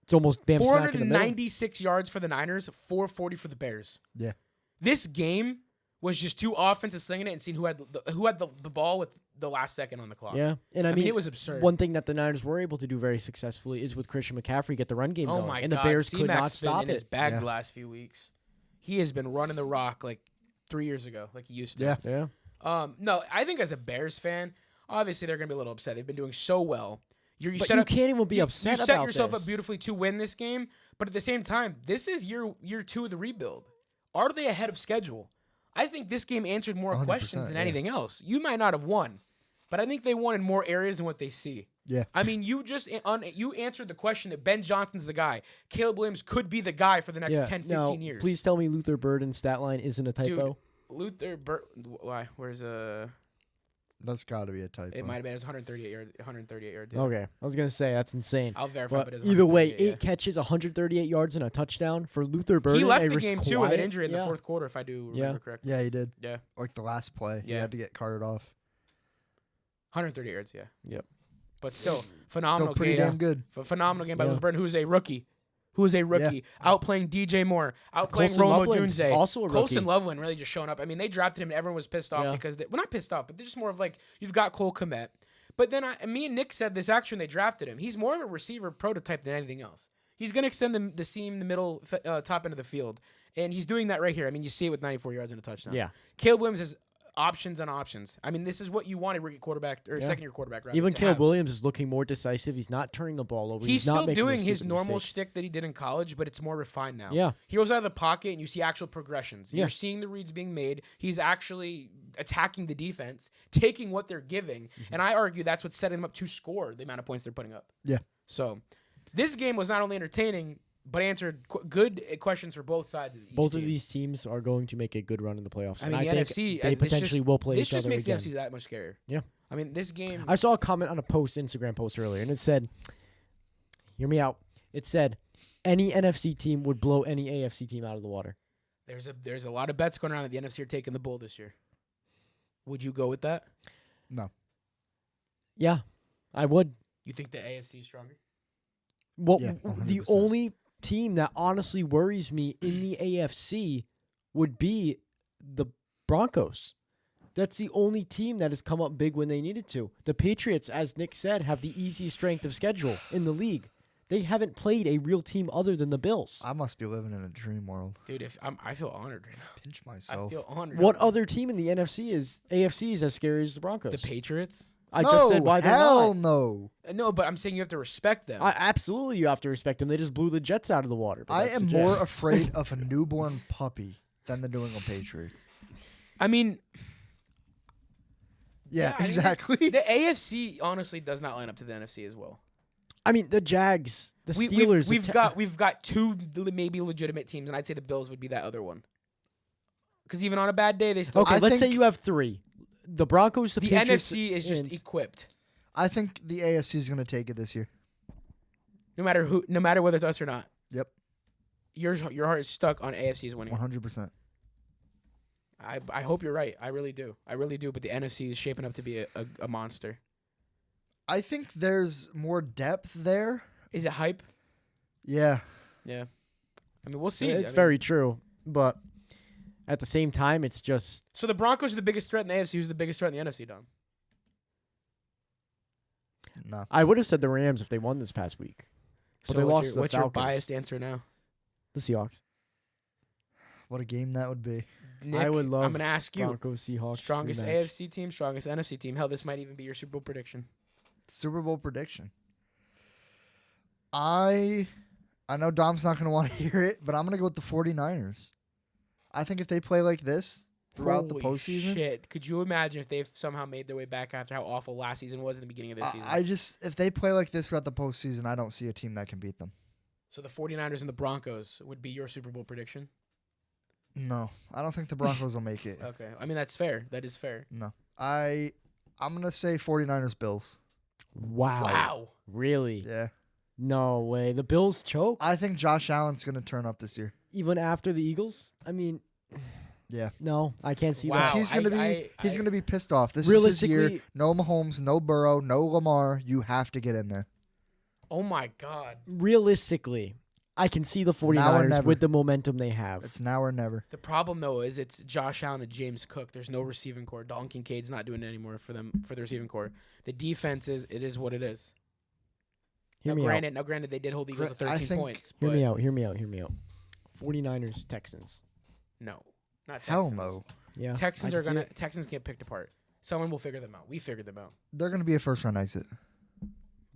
It's almost bam smack in the middle. 496 yards for the Niners, 440 for the Bears. Yeah. This game was just two offenses slinging it and seeing who had the ball with the last second on the clock. Yeah, and I mean, it was absurd. One thing that the Niners were able to do very successfully is with Christian McCaffrey get the run game going. My And God, the Bears could C-Mac's not stop been in his it. bag the last few weeks. He has been running the rock like 3 years ago, like he used to. Yeah. No, I think as a Bears fan, obviously they're going to be a little upset. They've been doing so well. You But set you up, can't even be upset you about set yourself this. up beautifully to win this game, but at the same time, this is year 2 of the rebuild. Are they ahead of schedule? I think this game answered more questions than anything else. You might not have won, but I think they won in more areas than what they see. Yeah. I mean, you answered the question that Ben Johnson's the guy. Caleb Williams could be the guy for the next 10, 15 now, years. Please tell me Luther Burden's stat line isn't a typo. Dude, Luther why? Where's That's got to be a typo. It might have been. It was 138 yards. 138 yards. Okay, I was gonna say that's insane. I'll verify. But But it's either way, 138, 8 catches, 138 yards, and a touchdown for Luther Burden. He left a the game too with an injury in the yeah. fourth quarter, if I do remember correctly. Yeah, he did. Yeah. Like the last play. He Yeah. had to get carted off. 138 yards. Yeah. Yep. But still, phenomenal Still pretty game. damn good. Phenomenal game by Yeah. Luther Burden, who's a rookie. Outplaying DJ Moore, outplaying Colson Rome Loveland, Odunze. also a rookie. Colson Loveland really just showing up. I mean, they drafted him and everyone was pissed off Yeah. because not pissed off, but they're just more of like, you've got Cole Kmet. But then me and Nick said this actually when they drafted him. He's more of a receiver prototype than anything else. He's going to extend the seam, the middle, top end of the field. And he's doing that right here. I mean, you see it with 94 yards and a touchdown. Yeah. Caleb Williams has options on options. I mean, this is what you want a rookie quarterback or Yeah. second-year quarterback. Rather, Even to Caleb have. Williams is looking more decisive. He's not turning the ball over. He's not still making doing those his stupid normal mistakes. shtick that he did in college, but it's more refined now. Yeah. He goes out of the pocket and you see actual progressions. Yeah. You're seeing the reads being made. He's actually attacking the defense, taking what they're giving. And I argue that's what set him up to score the amount of points they're putting up. Yeah. So this game was not only entertaining, but answered good questions for both sides of each Both team. of these teams are going to make a good run in the playoffs. I mean, and the I think NFC, they potentially will play this each just other makes again. the NFC that much scarier. Yeah. I mean, this game. I saw a comment on a Instagram post earlier, and it said, hear me out. It said, any NFC team would blow any AFC team out of the water. There's a lot of bets going around that the NFC are taking the bowl this year. Would you go with that? No. Yeah, I would. You think the AFC is stronger? Well, Yeah, the 100%. only team that honestly worries me in the AFC would be the Broncos. That's the only team that has come up big when they needed to. The Patriots, as Nick said, have the easiest strength of schedule in the league. They haven't played a real team other than the Bills. I must be living in a dream world. Dude, I feel honored right now. Pinch I myself. feel honored. What other team in the AFC is as scary as the Broncos? The Patriots? I just said why they're hell not. no. No, but I'm saying you have to respect them. Absolutely, you have to respect them. They just blew the Jets out of the water. but I that's am the more Jets. afraid of a newborn puppy than the New England Patriots. I mean, Yeah, I mean, exactly. the AFC honestly does not line up to the NFC as well. I mean, the Jags, the Steelers. We've got two maybe legitimate teams, and I'd say the Bills would be that other one. Because even on a bad day, they still. Okay, I let's say think- you have 3. The Broncos, the The Patriots, NFC is just and- equipped. I think the AFC is going to take it this year. No matter whether it's us or not. Yep, Your heart is stuck on AFC's winning. 100%. I hope you're right. I really do. But the NFC is shaping up to be a monster. I think there's more depth there. Is it hype? Yeah. Yeah. I mean, we'll see. It's very true, but at the same time, it's just So the Broncos are the biggest threat in the AFC. Who's the biggest threat in the NFC, Dom? No. I would have said the Rams if they won this past week, but So they what's lost your, to the what's your Falcons. biased answer now? The Seahawks. What a game that would be. Nick, I would love I'm going to ask you. Broncos, Seahawks. Strongest rematch. AFC team, strongest NFC team. Hell, this might even be your Super Bowl prediction. Super Bowl prediction. I know Dom's not going to want to hear it, but I'm going to go with the 49ers. I think if they play like this throughout the Holy postseason, shit. Could you imagine if they've somehow made their way back after how awful last season was in the beginning of this season? if they play like this throughout the postseason, I don't see a team that can beat them. So the 49ers and the Broncos would be your Super Bowl prediction? No, I don't think the Broncos will make it. Okay. I mean, that's fair. That is fair. No. I'm going to say 49ers Bills. Wow. Really? Yeah. No way. The Bills choke? I think Josh Allen's going to turn up this year. Even after the Eagles? I mean, yeah. No, I can't see Wow. that. He's going to be pissed off. This is his year. Realistically- No Mahomes, no Burrow, no Lamar. You have to get in there. Oh, my God. Realistically, I can see the Now or 49ers never. with the momentum they have. It's now or never. The problem, though, is it's Josh Allen and James Cook. There's no receiving core. Dalton Kincaid's not doing it anymore for them for the receiving core. The defense it is what it is. Hear Now, me out. granted, they did hold the Eagles to I 13 think- points. Hear But me out. Hear me out. Hear me out. 49ers, Texans. no, not Texans. Hell no. Yeah. I Texans can are see gonna. it. Texans get picked apart. Someone will figure them out. We figured them out. They're going to be a first-round exit.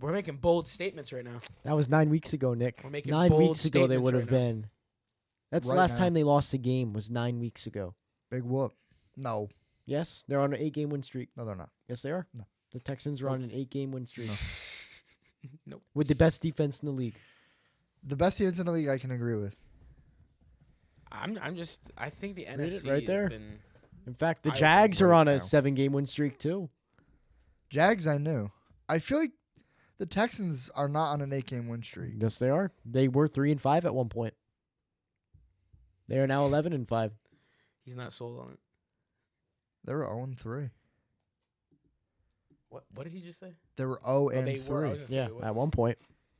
We're making bold statements right now. That was 9 weeks ago, Nick. We're making 9 bold weeks ago they statements would right have now. been. That's the Right last now. time they lost a game was 9 weeks ago. Big whoop. No. Yes, they're on an 8-game win streak. No, they're not. Yes, they are. No. The Texans are on an 8-game win streak No. Nope. with the best defense in the league. The best defense in the league I can agree with. I think the Read it NFC right there. has been. In fact, the I Jags right are on a now. 7-game win streak too. Jags, I knew. I feel like the Texans are not on an 8-game win streak. Yes, they are. They were 3-5 at one point. They are now 11-5. He's not sold on it. They were 0-3. What did he just say? They were 0-3. Oh, they were. I was gonna say, Yeah, what- at one point.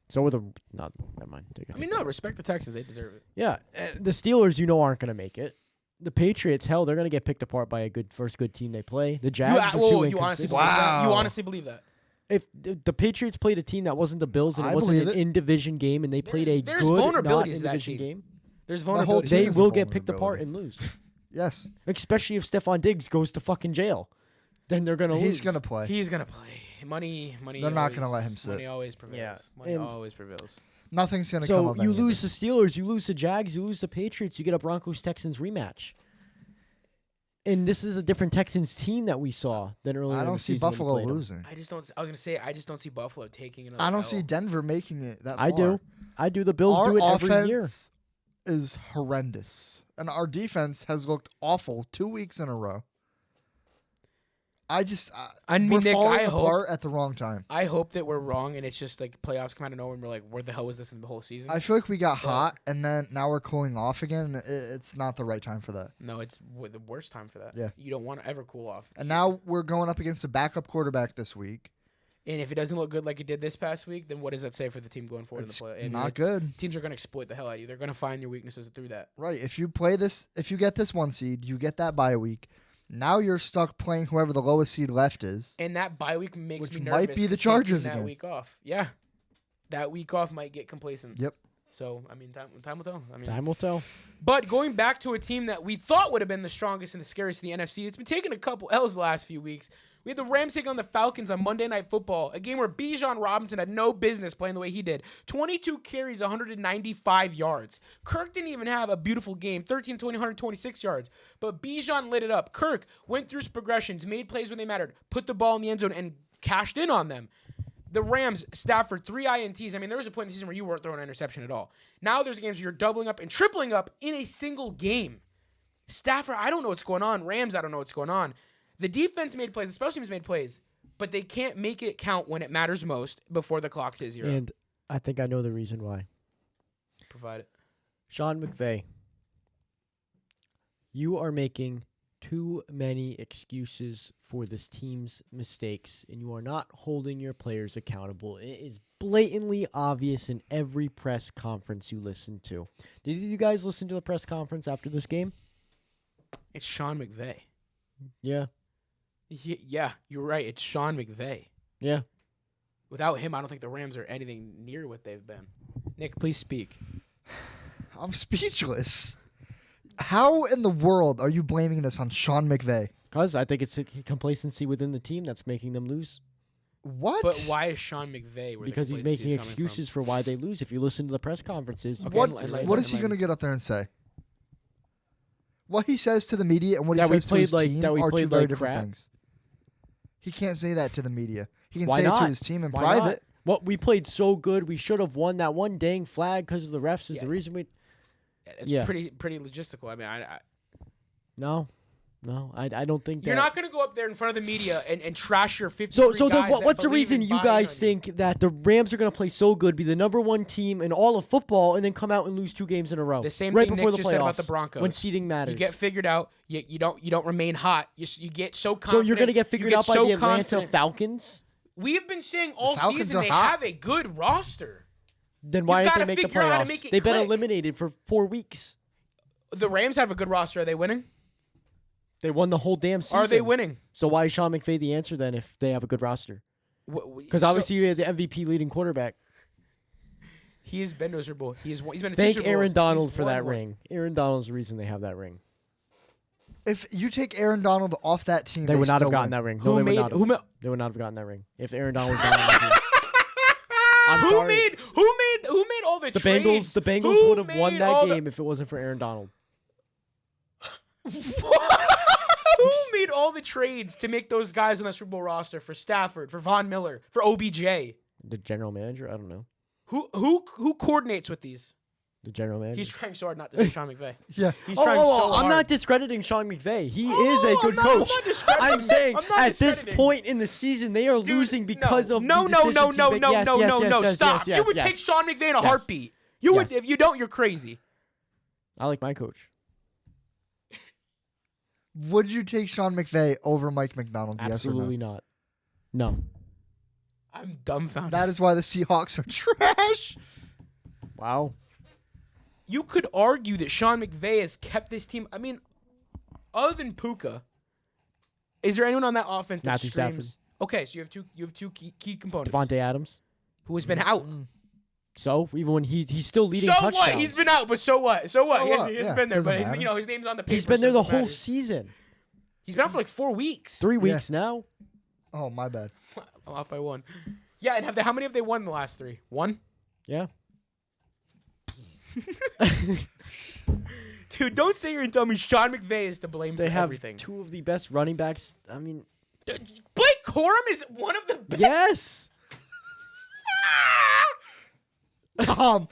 So were the not. Never mind. Take it, I mean, take no, it. respect the Texans. They deserve it. Yeah, the Steelers, aren't going to make it. The Patriots, hell, they're going to get picked apart by a good team they play. The Jags are too you honestly inconsistent. believe that? You Wow. honestly believe that? If the Patriots played a team that wasn't the Bills and it I wasn't an believe it. in-division game and they played a there's good vulnerabilities to that not-in-division team. game, There's whole vulnerability. team they is a will get picked apart vulnerability. and lose. Yes. Especially if Stephon Diggs goes to fucking jail. Then they're going to lose. He's going to play. He's gonna play. Money. They're not gonna let him sit. Money always prevails. Yeah, Money and- always prevails. Nothing's going to come So of you any of lose this. the Steelers, you lose the Jags, you lose the Patriots, you get a Broncos-Texans rematch. And this is a different Texans team that we saw than earlier I in don't the see season when we Buffalo played 'em. losing. I just don't see Buffalo taking another. I don't L. see Denver making it that I far. do. The Bills Our do it every year. offense is horrendous. And our defense has looked awful 2 weeks in a row. I mean, we're Nick, falling I hope- apart at the wrong time. I hope that we're wrong and it's just like playoffs come out of nowhere and we're like, where the hell was this in the whole season? I feel like we got hot and then now we're cooling off again. It's not the right time for that. No, it's the worst time for that. Yeah. You don't want to ever cool off. And now we're going up against a backup quarterback this week. And if it doesn't look good like it did this past week, then what does that say for the team going forward It's in the play? not good. Teams are going to exploit the hell out of you. They're going to find your weaknesses through that. Right. If you get this 1 seed, you get that bye week. Now you're stuck playing whoever the lowest seed left is. And that bye week makes Which me nervous. might be the 'cause Chargers taking that again. week off. Yeah. That week off might get complacent. Yep. So, I mean, time will tell. I mean, Time will tell. But going back to a team that we thought would have been the strongest and the scariest in the NFC, it's been taking a couple L's the last few weeks. We had the Rams taking on the Falcons on Monday Night Football, a game where Bijan Robinson had no business playing the way he did. 22 carries, 195 yards. Kirk didn't even have a beautiful game, 13 20, 126 yards. But Bijan lit it up. Kirk went through his progressions, made plays when they mattered, put the ball in the end zone, and cashed in on them. The Rams, Stafford, 3 INTs. I mean, there was a point in the season where you weren't throwing an interception at all. Now there's games where you're doubling up and tripling up in a single game. Stafford, I don't know what's going on. Rams, I don't know what's going on. The defense made plays, the special teams made plays, but they can't make it count when it matters most before the clock says 0. And I think I know the reason why. Provide it. Sean McVay, you are making too many excuses for this team's mistakes, and you are not holding your players accountable. It is blatantly obvious in every press conference you listen to. Did you guys listen to the press conference after this game? It's Sean McVay. Yeah. Yeah, you're right. It's Sean McVay. Yeah. Without him, I don't think the Rams are anything near what they've been. Nick, please speak. I'm speechless. How in the world are you blaming this on Sean McVay? Because I think it's a complacency within the team that's making them lose. What? But why is Sean McVay? Where the Because he's complacency making is coming excuses for why they lose. If you listen to the press conferences, you Okay, can- What is he going to get up there and say? What he says to the media and what he That we says to played his like- team that we are two played very like different crap? things. He can't say that to the media. He can Why say it not? to his team in Why private. What we played so good, we should have won. That one dang flag because of the refs is the reason we. It's pretty logistical. I mean, No, I don't think you're that. not going to go up there in front of the media and trash your 53 So guys that what's the believe reason in you buying guys on think that the Rams are going to play so good, be the #1 team in all of football, and then come out and lose 2 games in a row? The same right thing before Nick the just said about playoffs, the Broncos. when seeding matters. You get figured out. You don't remain hot. You get so so confident. you're going to get figured out by so the Atlanta confident. Falcons? We have been saying all Falcons season are they hot. have a good roster. Then why You've didn't they gotta make the figure out how to playoffs? make it They've been click. eliminated for 4 weeks. The Rams have a good roster. Are they winning? They won the whole damn season. Are they winning? So why is Sean McVay the answer then if they have a good roster? Because obviously you have the MVP leading quarterback. He has been miserable. He's been a Thank Super Aaron Bowls. Donald He's for won that one. ring. Aaron Donald's the reason they have that ring. If you take Aaron Donald off that team, They would not have still gotten win. that ring. No, Who they would made? not Who have. made? They would not have gotten that ring if Aaron Donald was not on the team. I'm Who sorry. made? Who made all the The trades? Bengals. The Bengals Who would have won made that all the- game if it wasn't for Aaron Donald. Who made all the trades to make those guys on the Super Bowl roster for Stafford, for Von Miller, for OBJ? The general manager. I don't know. Who coordinates with these? The general manager. He's trying so hard not to say Sean McVay. Yeah. He's Oh, trying so I'm hard. not discrediting Sean McVay. He Oh, is a good I'm coach. not discrediting I'm him. saying I'm not at this discrediting. point in the season, they are Dude, losing because of no, the no, decisions no, he's no, making. no, Yes, no, yes, no, yes, no. yes, Stop. yes, You would yes. take Sean McVay in a Yes. heartbeat. You would. Yes. If you don't, you're crazy. I like my coach. Would you take Sean McVay over Mike McDonald? Absolutely Yes or no? not. No. I'm dumbfounded. That is why the Seahawks are trash. Wow. You could argue that Sean McVay has kept this team. I mean, other than Puka, is there anyone on that offense that Matthew screams? Stafford. Okay, so you have two key components. Devontae Adams. Who has been out. So even when he's still leading So touchdowns. what? He's been out, but so what? So what? So he what? hasn't Yeah, been there, doesn't but matter. his name's on the paper. He's been there so the it whole matters. season. He's been out for like 4 weeks. 3 Yeah. weeks now. Oh, my bad. I'm off by 1. Yeah, and how many have they won in the last 3? 1? Yeah. Dude, don't sit here and tell me Sean McVay is to blame They for have everything. 2 of the best running backs. I mean, Blake Corum is one of the best. yes. Tom,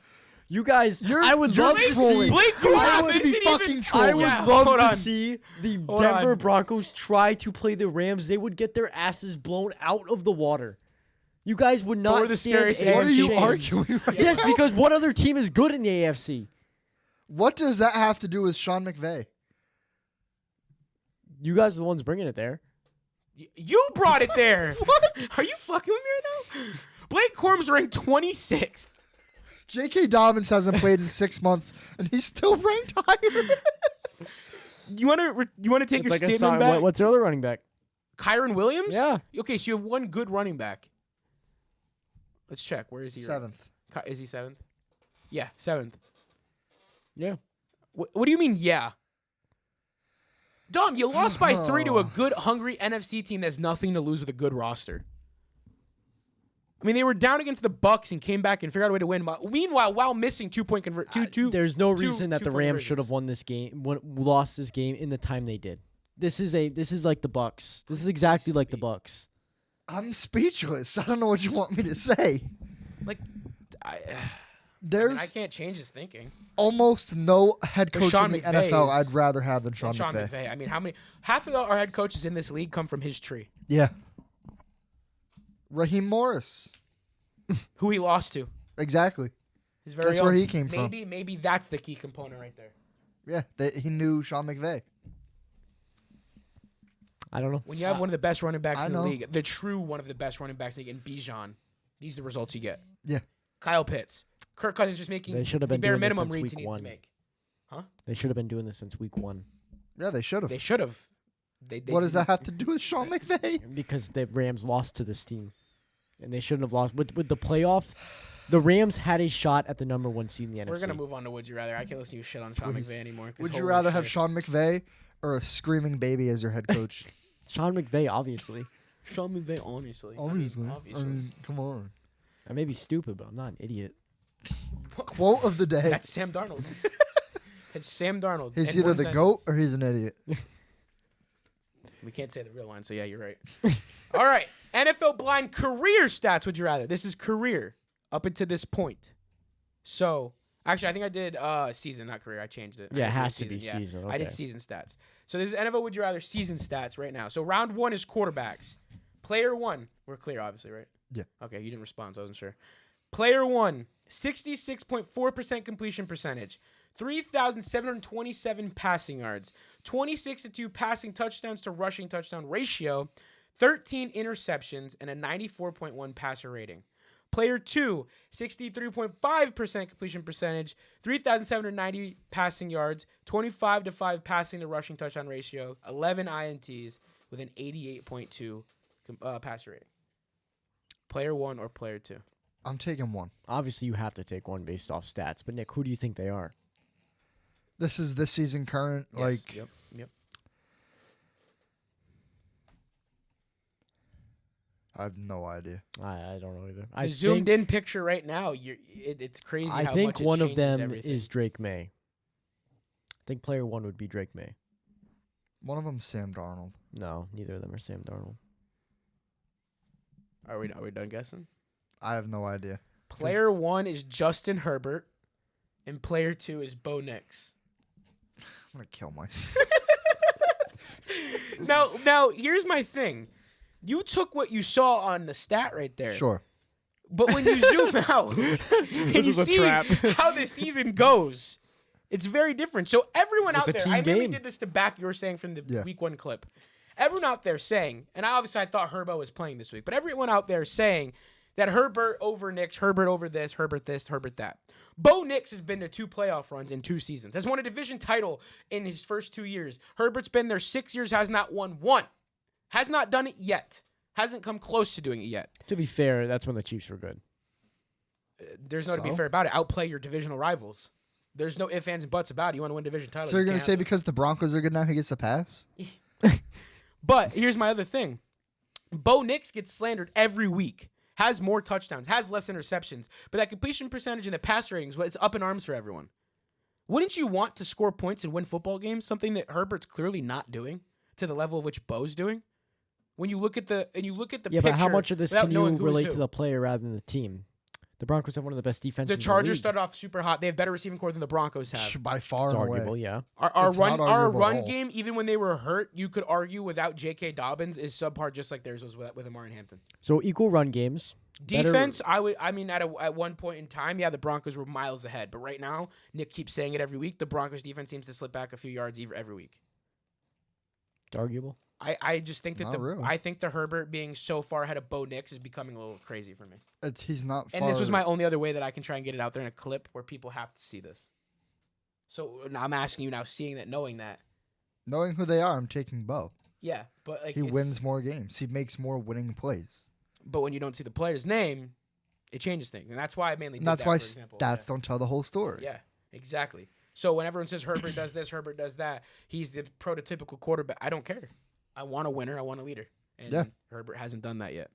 You guys, I would you're love to trolling. see. Blake You Corum have to be isn't fucking even- I trolling. would Yeah, love hold to on. see the Hold Denver on. Broncos try to play the Rams. They would get their asses blown out of the water. You guys would not Or the stand scariest a thing. What are you chance. arguing right Yes, now? because what other team is good in the AFC? What does that have to do with Sean McVay? You guys are the ones bringing it there. You brought it there. What? Are you fucking with me right now? Blake Corum's ranked 26th. J.K. Dobbins hasn't played in 6 months, and he's still ranked higher. You want to take It's your like a statement sign. back? What's their other running back? Kyron Williams? Yeah. Okay, so you have one good running back. Let's check. Where is he? 7th. Is he 7th? Yeah, 7th. Yeah. What do you mean, yeah? Dom, you lost by 3 to a good, hungry NFC team that has nothing to lose with a good roster. I mean, they were down against the Bucks and came back and figured out a way to win. Meanwhile, while missing 2-point convert, There's no reason that the two-point Rams should have conversions. won this game, lost this game in the time they did. This is like the Bucks. This is exactly like the Bucks. I'm speechless. I don't know what you want me to say. Like, I There's can't change his thinking. almost no head But coach Sean in the McVay NFL is- I'd rather have than Sean Sean McVay. McVay. I mean, half of our head coaches in this league come from his tree, Yeah. Raheem Morris. who he lost to. Exactly. His very Guess where own. he came from. Maybe that's the key component right there. Yeah, he knew Sean McVay. I don't know. When you have one of the best running backs I in the know. league, the true one of the best running backs in the league, in Bijan, these are the results you get. Yeah. Kyle Pitts. Kirk Cousins just making They should have the been bare doing this minimum since reads he week needs 1. to make. They should have been doing this since week 1 Yeah, they should have. They should have. They What does that have to do with Sean McVay? because the Rams lost to this team, and they shouldn't have lost. With the playoff, the Rams had a shot at the #1 seed in the NFC. We're gonna move on to Would You Rather. I can't listen to you shit on Sean Please. McVay anymore. 'Cause Would you holy rather have shit. Oh, Sean McVay or a screaming baby as your head coach? Sean McVay, obviously. Sean McVay? Honestly, I mean, come on. I may be stupid, but I'm not an idiot. Quote of the day. That's Sam Darnold. It's Sam Darnold. He's in either one the sentence. GOAT or he's an idiot. We can't say the real line, so yeah, you're right. All right. NFL blind career stats, would you rather? This is career up until this point. So, actually, I think I did season, not career. I changed it. Yeah, it I has did to be season. I did Okay. season stats. So this is NFL would you rather season stats right now. So round 1 is quarterbacks. Player 1. We're clear, obviously, right? Yeah. Okay, you didn't respond, so I wasn't sure. Player 1, 66.4% completion percentage, 3,727 passing yards, 26-2 passing touchdowns to rushing touchdown ratio, 13 interceptions, and a 94.1 passer rating. Player 2, 63.5% completion percentage, 3,790 passing yards, 25-5 passing to rushing touchdown ratio, 11 INTs with an 88.2 passer rating. Player 1 or player 2? I'm taking 1. Obviously, you have to take one based off stats. But Nick, who do you think they are? This is this season current. Yes. Like, Yep. I have no idea. I don't know either. The zoomed in picture right now, it's crazy I how think much it one of changes them everything. is Drake May. I think player 1 would be Drake May. One of them's Sam Darnold. No, neither of them are Sam Darnold. Are we done guessing? I have no idea. Player 1 is Justin Herbert, and player 2 is Bo Nix. I'm gonna kill myself. Now, here's my thing. You took what you saw on the stat right there. Sure. But when you zoom out and you is a see trap. how the season goes, it's very different. So everyone It's out a there, team I really game. did this to back your saying from the Yeah. week 1 clip. Everyone out there saying, and I thought Herbo was playing this week, but everyone out there saying that Herbert over Nix, Herbert over this, Herbert that. Bo Nix has been to 2 playoff runs in 2 seasons. Has won a division title in his first 2 years. Herbert's been there 6 years, has not won one. Has not done it yet. Hasn't come close to doing it yet. To be fair, that's when the Chiefs were good. There's no to be So? fair about it. Outplay your divisional rivals. There's no ifs, ands, and buts about it. You want to win division title. So you're you gonna can't say have because the Broncos are good now, he gets a pass? them. But here's my other thing. Bo Nix gets slandered every week. Has more touchdowns. Has less interceptions. But that completion percentage and the pass ratings, it's up in arms for everyone. Wouldn't you want to score points and win football games? Something that Herbert's clearly not doing to the level of which Bo's doing. When you look at the Yeah, but how picture much of this without can you knowing who's relate who. to the player rather than the team? The Broncos have one of the best defenses. The Chargers in the league. started off super hot. They have better receiving core than the Broncos have. By far It's and arguable, away. yeah. Our It's not run arguable at all. game, even when they were hurt, you could argue without J.K. Dobbins is subpar, just like theirs was with Amari and Hampton. So equal run games. Better- Defense, at one point in time, yeah, the Broncos were miles ahead. But right now, Nick keeps saying it every week. The Broncos defense seems to slip back a few yards every week. It's arguable. I just think that Not really. I think the Herbert being so far ahead of Bo Nix is becoming a little crazy for me. He's not far. And this was my only other way that I can try and get it out there in a clip where people have to see this. So now I'm asking you now, seeing that, knowing that. Knowing who they are, I'm taking Bo. Yeah, but like He it's- wins more games. He makes more winning plays. But when you don't see the player's name, it changes things, and that's why I mainly. And did that's that, why for example. stats don't tell the whole story. Yeah, exactly. So when everyone says Herbert does this, Herbert does that, he's the prototypical quarterback. I don't care. I want a winner. I want a leader. And Yeah. Herbert hasn't done that yet.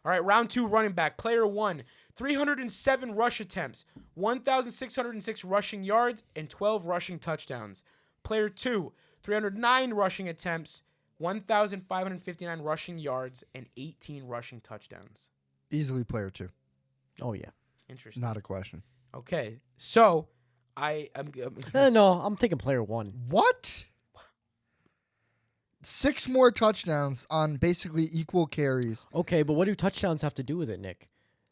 All right, round 2 running back. Player 1, 307 rush attempts, 1,606 rushing yards, and 12 rushing touchdowns. Player 2, 309 rushing attempts, 1,559 rushing yards, and 18 rushing touchdowns. Easily player 2. Oh, yeah. Interesting. Not a question. Okay, so I'm No, I'm taking player 1. What? 6 more touchdowns on basically equal carries. Okay, but what do touchdowns have to do with it, Nick?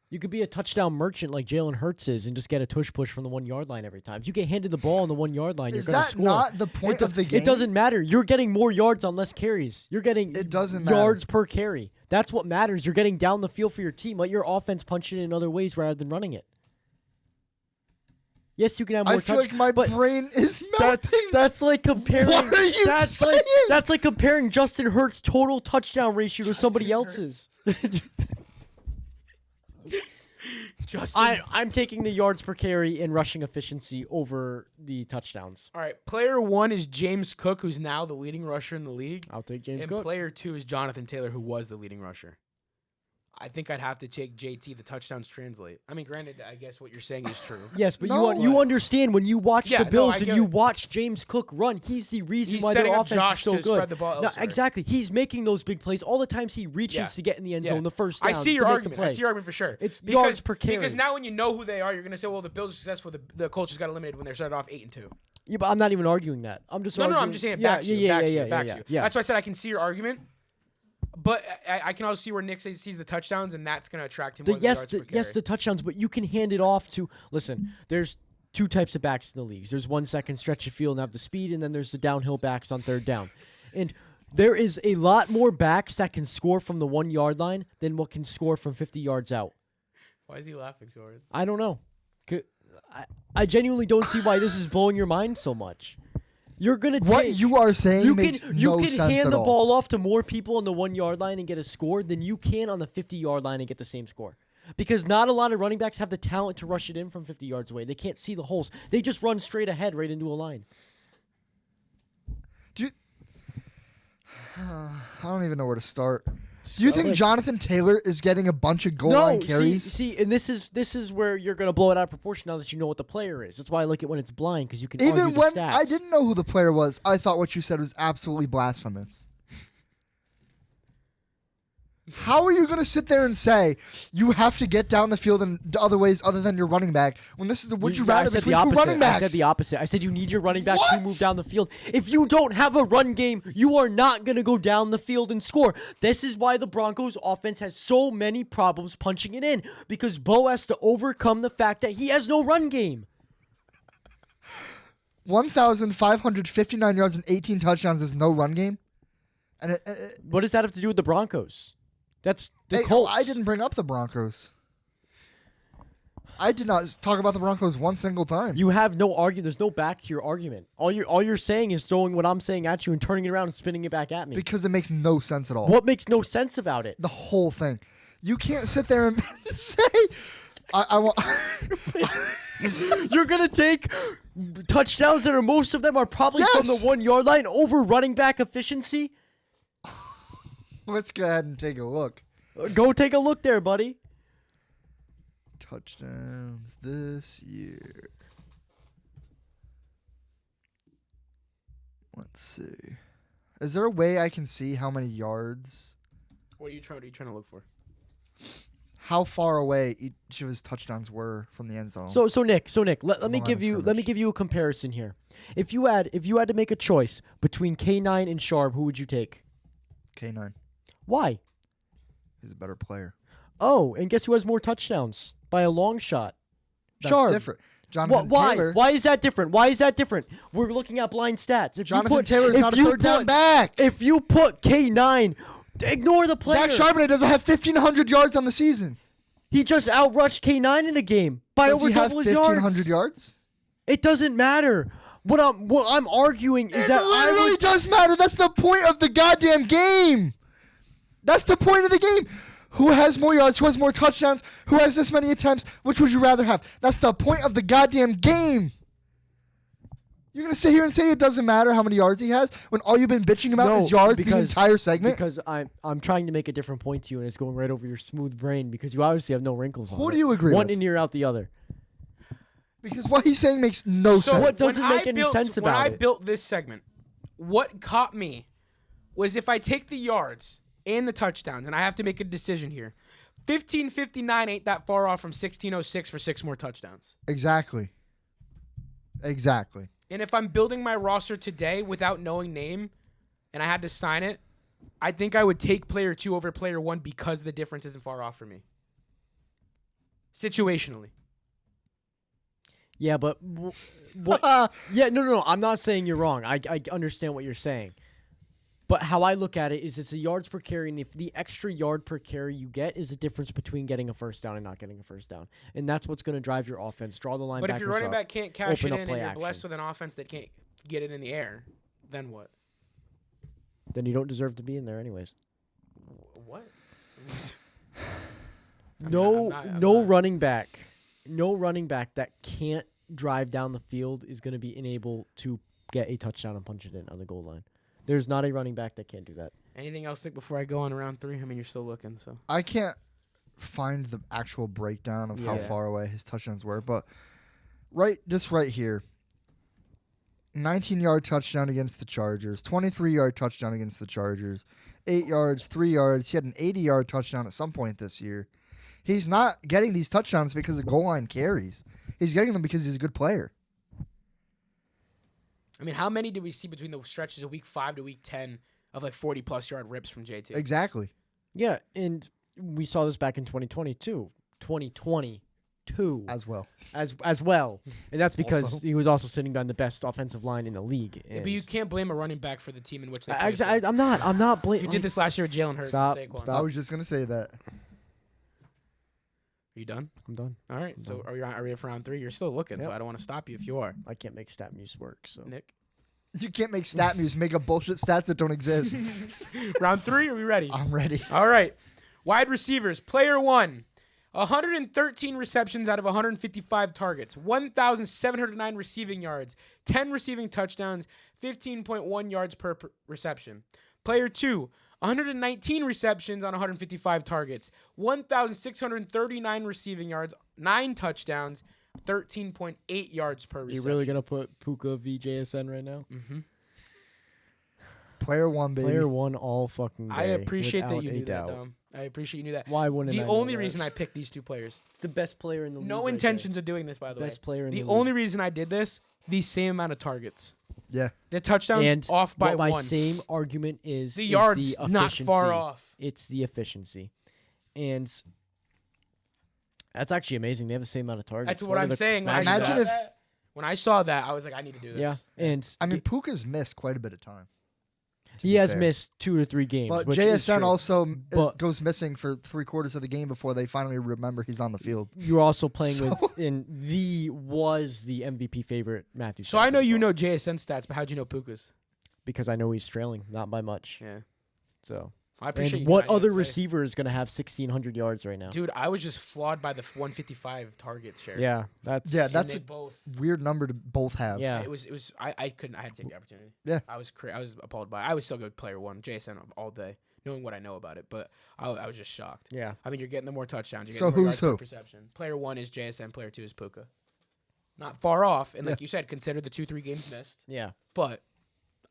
You could be a touchdown merchant like Jalen Hurts is and just get a tush push from the 1 yard line every time. If you get handed the ball on the 1 yard line, Is you're going to that score. not the point of the game? It doesn't matter. You're getting more yards on less carries. You're getting It doesn't matter. yards per carry. That's what matters. You're getting down the field for your team. Let your offense punch it in other ways rather than running it. Yes, you can have more I feel like my but brain is melting. that's like comparing. What are you saying? That's like comparing Justin Hurts' total touchdown ratio to somebody else's. Justin. I'm taking the yards per carry and rushing efficiency over the touchdowns. All right, player 1 is James Cook, who's now the leading rusher in the league. I'll take James And Cook. player 2 is Jonathan Taylor, who was the leading rusher. I think I'd have to take JT. The touchdowns translate. I mean, granted, I guess what you're saying is true. Yes, but No. you understand when you watch Yeah, the no, Bills I and get you it. watch James Cook run, he's the reason He's why their setting up offense Josh is so to good. spread the ball No, elsewhere. exactly. He's making those big plays all the times he reaches Yeah. to get in the end Yeah. zone, the first down. I see your to make the argument. I play. see your argument for sure. It's yards per carry. Because now when you know who they are, you're gonna say, well, the Bills are successful. The Colts just got eliminated when they started off 8-2. Yeah, but I'm not even arguing that. I'm just No, arguing. I'm just saying it yeah, backs you. yeah, Backs yeah, you. Backs yeah, you. yeah. That's why I said I can see your argument. But I can also see where Nick sees the touchdowns, and that's going to attract him more than the yards per carry. Yes, the touchdowns, but you can hand it off to. Listen, there's two types of backs in the leagues. There's 1 second stretch of field and have the speed, and then there's the downhill backs on third down. And there is a lot more backs that can score from the 1 yard line than what can score from 50 yards out. Why is he laughing so hard? I don't know. I genuinely don't see why this is blowing your mind so much. You're gonna What take, you are saying you makes can no you can sense hand at the all. ball off to more people on the 1 yard line and get a score than you can on the 50 yard line and get the same score. Because not a lot of running backs have the talent to rush it in from 50 yards away. They can't see the holes. They just run straight ahead right into a line. I don't even know where to start. Do you think Jonathan Taylor is getting a bunch of goal line carries? See, and this is where you're gonna blow it out of proportion now that you know what the player is. That's why I like it when it's blind because you can Even argue the when stats. I didn't know who the player was, I thought what you said was absolutely blasphemous. How are you going to sit there and say you have to get down the field in other ways other than your running back when this is a would you rather between two running backs? I said the opposite. I said you need your running back to What? move down the field. If you don't have a run game, you are not going to go down the field and score. This is why the Broncos offense has so many problems punching it in because Bo has to overcome the fact that he has no run game. 1,559 yards and 18 touchdowns is no run game? And What does that have to do with the Broncos? That's the Colts. I didn't bring up the Broncos. I did not talk about the Broncos one single time. You have no argument. There's no back to your argument. All you're saying is throwing what I'm saying at you and turning it around and spinning it back at me. Because it makes no sense at all. What makes no sense about it? The whole thing. You can't sit there and say, I want. You're gonna take touchdowns that are most of them are probably from the Yes. 1 yard line over running back efficiency. Let's go ahead and take a look. Go take a look there, buddy. Touchdowns this year. Let's see. Is there a way I can see how many yards, What are you trying to look for? how far away each of his touchdowns were from the end zone? So Nick, let me Line give of you scrimmage. a comparison here. If you had to make a choice between K9 and Sharp, who would you take? K9. Why? He's a better player. Oh, and guess who has more touchdowns by a long shot? That's Sharp. different. Jonathan Why? Taylor. Why is that different? Why is that different? We're looking at blind stats. Jonathan Taylor's not a third down back. If you put K9, ignore the player. Zach Charbonnet doesn't have 1,500 yards on the season. He just outrushed K9 in a game by Does over he have double his yards. 1,500 yards? It doesn't matter. What I'm arguing is It that literally does matter. That's the point of the goddamn game. That's the point of the game. Who has more yards? Who has more touchdowns? Who has this many attempts? Which would you rather have? That's the point of the goddamn game. You're going to sit here and say it doesn't matter how many yards he has when all you've been bitching about is yards the entire segment? Because I'm trying to make a different point to you, and it's going right over your smooth brain because you obviously have no wrinkles on it. Who do you agree One with? in ear out the other. Because what he's saying makes no sense. what doesn't when make any sense when about I it? built this segment, what caught me was if I take the yards and the touchdowns, and I have to make a decision here. 1559 ain't that far off from 1606 for 6 more touchdowns. Exactly. And if I'm building my roster today without knowing name, and I had to sign it, I think I would take player 2 over player 1 because the difference isn't far off for me. Situationally. Yeah, but what? Yeah, no. I'm not saying you're wrong. I understand what you're saying. But how I look at it is it's a yards per carry, and if the extra yard per carry you get is the difference between getting a first down and not getting a first down. And that's what's going to drive your offense. Draw the linebackers But if your running up, back can't cash it open in up and play you're action. blessed with an offense that can't get it in the air, then what? Then you don't deserve to be in there anyways. What? No I'm not. running back that can't drive down the field is going to be unable to get a touchdown and punch it in on the goal line. There's not a running back that can't do that. Anything else, Nick, before I go on round 3? I mean, you're still looking, so. I can't. find the actual breakdown of how Yeah. far away his touchdowns were, but just right here. 19-yard touchdown against the Chargers, 23-yard touchdown against the Chargers, 8 yards, 3 yards. He had an 80-yard touchdown at some point this year. He's not getting these touchdowns because of goal line carries. He's getting them because he's a good player. I mean, how many did we see between the stretches of week 5 to week 10 of like 40-plus yard rips from JT? Exactly. Yeah, and we saw this back in 2022. 2022 As well. as well. And that's because Also. he was also sitting on the best offensive line in the league. Yeah, but you can't blame a running back for the team in which they I'm played. not blaming. You did this last year with Jalen Hurts Stop, and Saquon. stop. I was just going to say that. Are you done? I'm done. All right. So are we ready for round 3? You're still looking, so Yep. I don't want to stop you if you are. I can't make StatMuse work, so. Nick? You can't make make up bullshit stats that don't exist. Round 3, are we ready? I'm ready. All right. Wide receivers. Player 1. 113 receptions out of 155 targets. 1,709 receiving yards. 10 receiving touchdowns. 15.1 yards per reception. Player 2. 119 receptions on 155 targets. 1,639 receiving yards. 9 touchdowns. 13.8 yards per reception. You really going to put Puka VJSN right now? Mm-hmm. Player 1, baby. Player 1 all fucking day. I appreciate that without you a knew doubt. that, Dom. I appreciate you knew that. Why wouldn't The I know only that? reason I picked these 2 players. It's the best player in the league. No right intentions of doing this, by the there. Best way. player in The the only league. reason I did this, the same amount of targets. Yeah. The touchdowns And off by what my 1. same argument is The is yards the not efficiency. far off. It's the efficiency. And that's actually amazing. They have the same amount of targets. That's what I'm saying. When Imagine I saw if- that, when I saw that, I was like, I need to do this. Yeah. And I mean, Puka's missed quite a bit of time. he has missed 2 to 3 games. But which is JSN true. also But- goes missing for 3/4 of the game before they finally remember he's on the field. You're also playing So- with the MVP favorite Matthew. So I know Stafford, you so- know JSN stats, but how'd you know Puka's? because I know he's trailing, not by much. Yeah. So I appreciate and you. what I didn't other say. receiver is going to have 1,600 yards right now? Dude, I was just flawed by the 155 target share. Yeah, that's Yeah, And that's they a both. weird number to both have. yeah. It was. I couldn't. I had to take the opportunity. Yeah. I was appalled by it. I would still go player 1, JSN all day, knowing what I know about it. But I was just shocked. Yeah. I mean, you're getting the more touchdowns. You're So getting more who's yards per who? Perception. Player 1 is JSN. Player 2 is Puka. Not far off, and like Yeah. you said, consider the 2-3 games missed. Yeah. But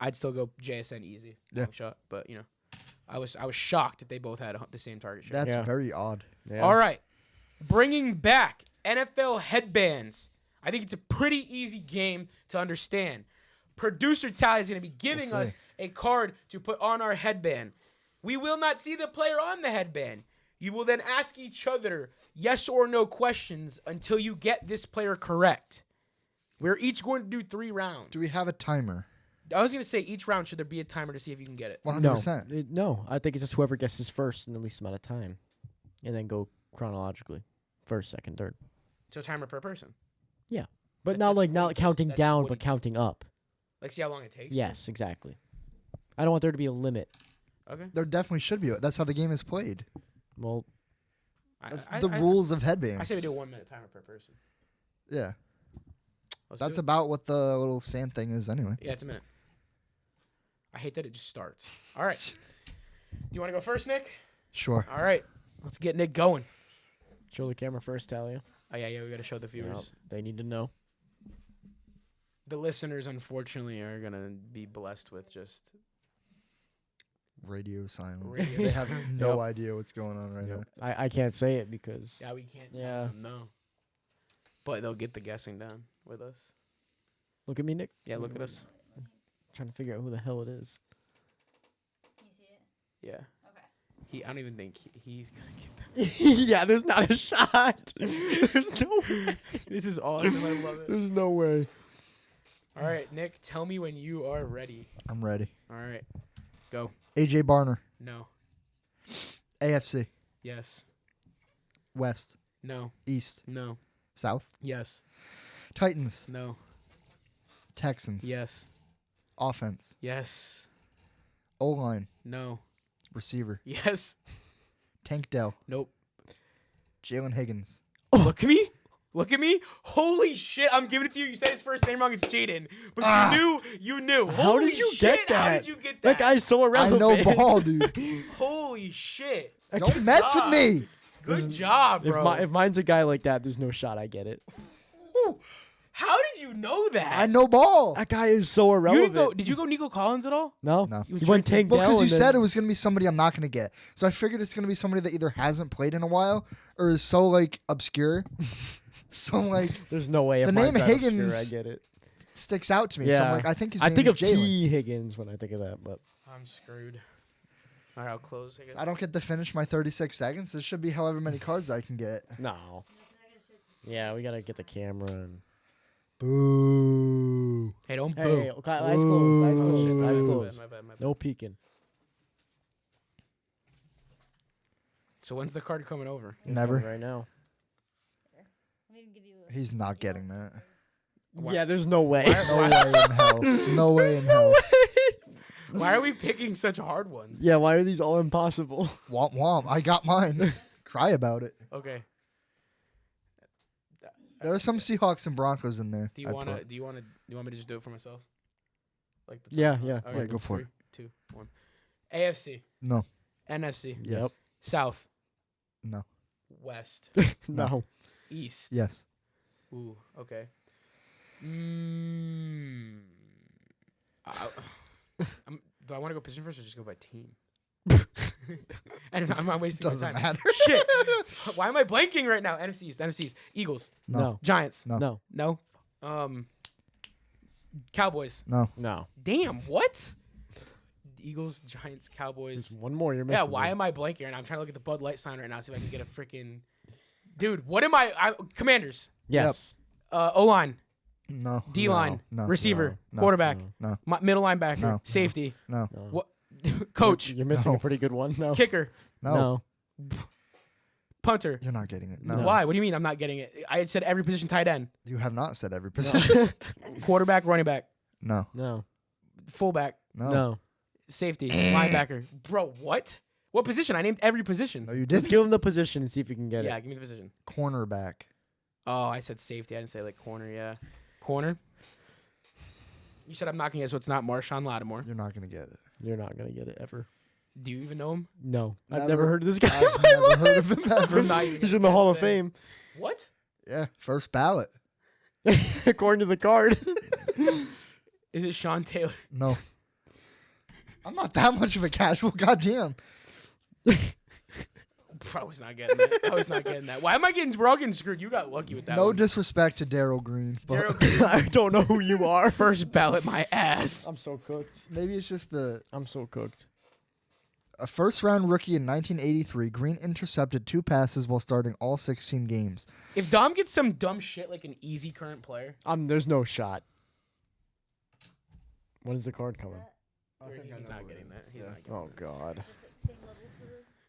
I'd still go JSN easy. Yeah. Long shot. But I was shocked that they both had the same target share. That's Yeah. very odd. Yeah. All right, bringing back NFL Headbandz. I think it's a pretty easy game to understand. Producer Tally is going to be giving We'll us a card to put on our headband. We will not see the player on the headband. You will then ask each other yes or no questions until you get this player correct. We're each going to do 3 rounds. Do we have a timer? I was going to say each round should there be a timer to see if you can get it. 100%. No, I think it's just whoever guesses first in the least amount of time, and then go chronologically, first, second, third. So timer per person. But That- not that's like not 40 counting that's down, 40. but counting up. Like see how long it takes? Yes, exactly. I don't want there to be a limit. Okay. There definitely should be. That's how the game is played. Well, That's the rules of headbands. I say we do a 1 minute timer per person. Yeah. Let's That's do it. about what the little sand thing is anyway. Yeah, it's a minute. I hate that it just starts. All right. Do you want to go first, Nick? Sure. All right. Let's get Nick going. show the camera first, Talia. Oh, yeah, we got to show the viewers. They need to know. The listeners, unfortunately, are going to be blessed with just... Radio silence. Radio They have no Yep. idea what's going on right now. I can't say it because Yeah, we can't tell Yeah. them no. But they'll get the guessing done with us. look at me, Nick. Yeah, look at us. Trying to figure out who the hell it is. Can you see it? Yeah. Okay. I don't even think he's going to get that. Yeah, there's not a shot. There's no way. This is awesome. I love it. There's no way. All right, Nick, tell me when you are ready. I'm ready. All right. Go. AJ Barner. No. AFC. Yes. West. No. East. No. South. Yes. Titans. No. Texans. Yes. Offense. Yes. O-line. No. Receiver. Yes. Tank Dell. Nope. Jalen Higgins. Look at me. Look at me. Holy shit. I'm giving it to you. You said his first name wrong. It's Jaden. But you knew. How Holy did you shit. get How that? did you get That that? guy's so I irrelevant. know ball, dude. Holy shit. Don't mess with me. Good job, bro. If mine's a guy like that, there's no shot I get it. Whew. How did you know that? I know ball. That guy is so You irrelevant. didn't go. Did you go Nico Collins at all? No, No. he went Tank Well, Dell. because you and said then- it was gonna be somebody I'm not gonna get, so I figured it's gonna be somebody that either hasn't played in a while or is so like obscure. So like There's no way. If the mine's name that obscure, Higgins- I get it. sticks out to me. So I'm Yeah. like, I think his I name think is of Jalen. T. Higgins when I think of that, but I'm screwed. All right, I'll close. I guess. I don't get to finish my 36 seconds. There should be however many cards I can get. no. Yeah, we gotta get the camera and. Boo. Hey, don't Hey, boo. okay, eyes closed. Eyes Ooh. closed. Eyes My closed. My bad. No peeking. So when's the card coming over? It's Never. coming right now. Let me give you a He's not getting that. Why- Yeah, there's no way. No way in hell. No way in hell. Why are we picking such hard ones? Yeah, why are these all impossible? Womp womp. I got mine. Cry about it. Okay. There are some Seahawks and Broncos in there. Do you I want to? put. Do you want to? You want me to just do it for myself? Like the Yeah, top? yeah. Okay, Yeah, go for it. 3, 2, 1. AFC, No. NFC, Yes. Yep. South, No. West, No. East. Yes. Ooh. Okay. Mm. Do I want to go position first or just go by team? And I'm not wasting Doesn't my time. matter. Shit. Why am I blanking right now? NFC East. Eagles. No. Giants. No. No. No. Cowboys. No. No. Damn. What? Eagles, Giants, There's Cowboys. one more you're Yeah. missing. Why am I blanking right now? I'm trying to look at the Bud Light sign right now, see if I can get a freaking. Dude, what am I? Commanders. Yes. O line. No. D line. No. Receiver. No. Quarterback. No. Middle linebacker. No. Safety. No. No. What? Coach. You're missing No. a pretty good one. No. Kicker. No. Punter. You're not getting it. No. No. Why? What do you mean I'm not getting it? I had said every position tight end. You have not said every position. Quarterback, running back, No. No. fullback, No. No. safety, linebacker. Bro, what? What position? I named every position. No, you Let's did. give him the position and see if we can get Yeah, it. give me the position. Cornerback. Oh, I said safety. I didn't say like corner. Yeah. Corner. You said I'm not going to get it, so it's not Marshawn Lattimore. You're not gonna get it. You're not gonna get it ever. Do you even know him? No. I've Never. never heard of this guy. I've never heard of him ever. I'm not even He's gonna in the guess Hall of then. Fame, What? Yeah. First ballot. according to the card. Is it Sean Taylor? No. I'm not that much of a casual. Goddamn. I was not getting that. I was not getting that. Why am I getting? We're all getting screwed. You got lucky with that. No one. disrespect to Daryl Green, but Darryl Green, I don't know who you are. first ballot, my ass. I'm so cooked. maybe it's just I'm so cooked. a first-round rookie in 1983. Green intercepted 2 passes while starting all 16 games. If Dom gets some dumb shit like an easy current player, There's no shot. When is the card coming? he's not getting that. He's Yeah. not getting Oh God. same level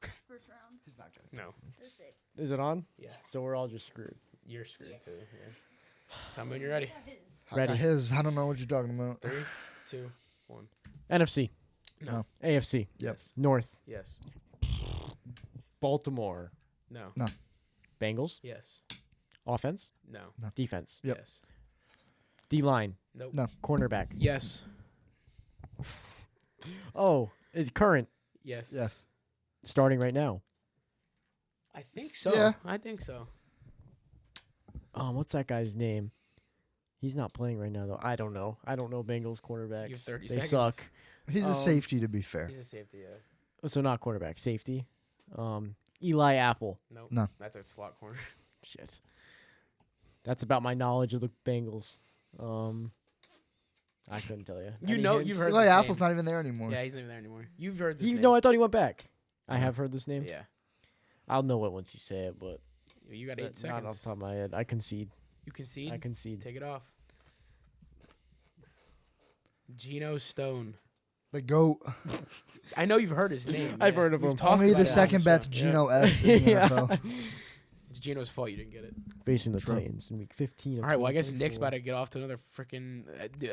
for first round. He's not getting. that. No. That's sick. Is it on? Yeah. So we're all just screwed. You're screwed too. Yeah. Tell me when you're ready. Ready. His. I don't know what you're talking about. 3, 2, 1. NFC. No. AFC. Yep. Yes. North. Yes. Baltimore. No. No. Bengals. Yes. Offense. No. Defense. Yep. Yes. D line. Nope. No. Cornerback. Yes. Oh, is current. Yes. Yes. Starting right now. I think so. Yeah. I think so. What's that guy's name? He's not playing right now though. I don't know. I don't know Bengals cornerbacks. You have 30 they seconds. suck. He's a safety, to be fair. He's a safety. Yeah. So not quarterback. Safety. Eli Apple. Nope. No. That's a slot corner. Shit. That's about my knowledge of the Bengals. I couldn't tell you. You Any know, hints? you've heard Eli this Apple's name. not even there anymore. Yeah, he's not even there anymore. You've heard this He, name. no, I thought he went back. I have heard this name. Yeah. I'll know it once you say it, but You got 8 not off seconds. the top of my head. I concede. You concede. I concede. Take it off. Geno Stone. The GOAT. I know you've heard his name. I've yeah. heard of We've him. talked Only about the it on second show. best Geno S in the Yeah. NFL. It's Geno's fault you didn't get it. Facing the True. Titans in week 15. Of All right, well I guess 2024. Nick's about to get off to another freaking.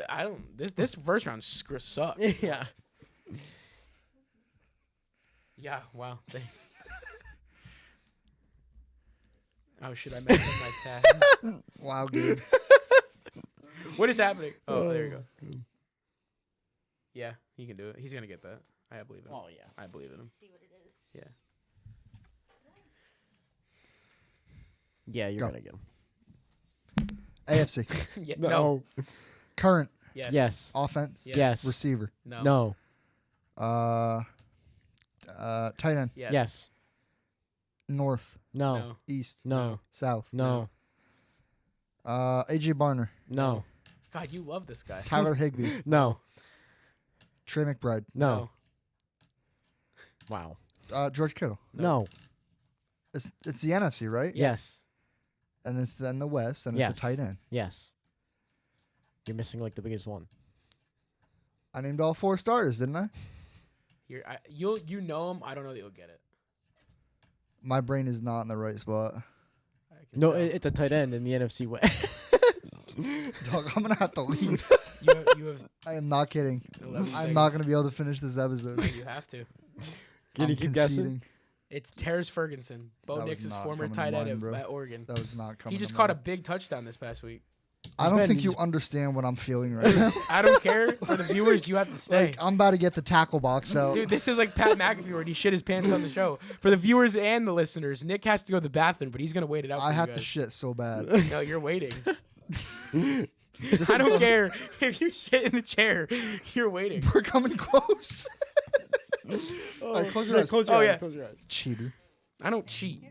I don't. This first round sucks. Yeah. Yeah. Wow. Thanks. Oh, should I mess up my tab? Wow, dude. What is happening? Oh, there you go. Yeah, he can do it. He's gonna get that. I believe in him. Oh yeah. I believe in him. See what it is. Yeah. Yeah, you're Go. gonna get him. AFC. Yeah, no. Current Yes. Yes. offense. Yes. Yes. Receiver. No. No. Tight end. Yes. Yes. North. No. No. East. No. South. No. AJ Barner. No. God, you love this guy. Tyler Higbee. No. Trey McBride. No. Wow. George Kittle. No. It's the NFC, right? Yes. And it's then the West, and Yes. it's a tight end. Yes. You're missing like the biggest one. I named all 4 starters, didn't I? You know him. I don't know that you'll get it. My brain is not in the right spot. I can No, tell. it's a tight end in the NFC West. Dog, I'm gonna have to leave. you have I am not kidding. 11 I'm not seconds. gonna be able to finish this episode. You have to. Can you I'm keep guessing? conceding. It's Terrace Ferguson, Bo That was Nix's not former coming to tight end mind, bro. at Oregon. That was not coming. He just to caught a mind. big touchdown this past week. I don't Man, think you he's- understand what I'm feeling right now. I don't care. For the viewers, you have to stay. Like I'm about to get the tackle box out. Dude, this is like Pat McAfee where he shit his pants on the show. For the viewers and the listeners, Nick has to go to the bathroom, but he's going to wait it out for I you have guys. to shit so bad. No, you're waiting. This I is don't the- care if you shit in the chair. You're waiting. We're coming close. All right, close your eyes. Oh, yeah. Close your eyes. Cheater. I don't cheat.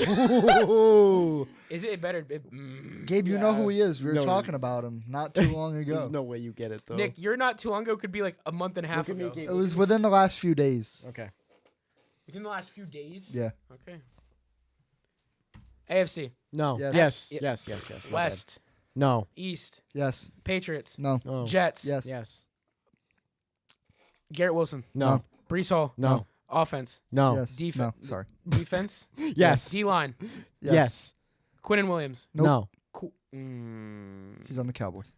Ooh. Is it better? Gabe, you know who he is. We were No. talking about him not too long ago. There's no way you get it though. Nick, you're not too long ago. Could be like a month and a half Look at me, ago. Gabe. It was within the last few days. Okay. Within the last few days? Yeah. Okay. AFC. No. Yes. Yes. Yep. Yes. Yes. Yes. my bad. West. No. East. Yes. Patriots. No. No. Jets. Yes. Yes. Garrett Wilson. No. Brees Hall. No. Offense. No. Yes. Defense. No. Sorry. Defense. Yes. D-line. Yes. Quinn and Williams. Nope. No. He's on the Cowboys.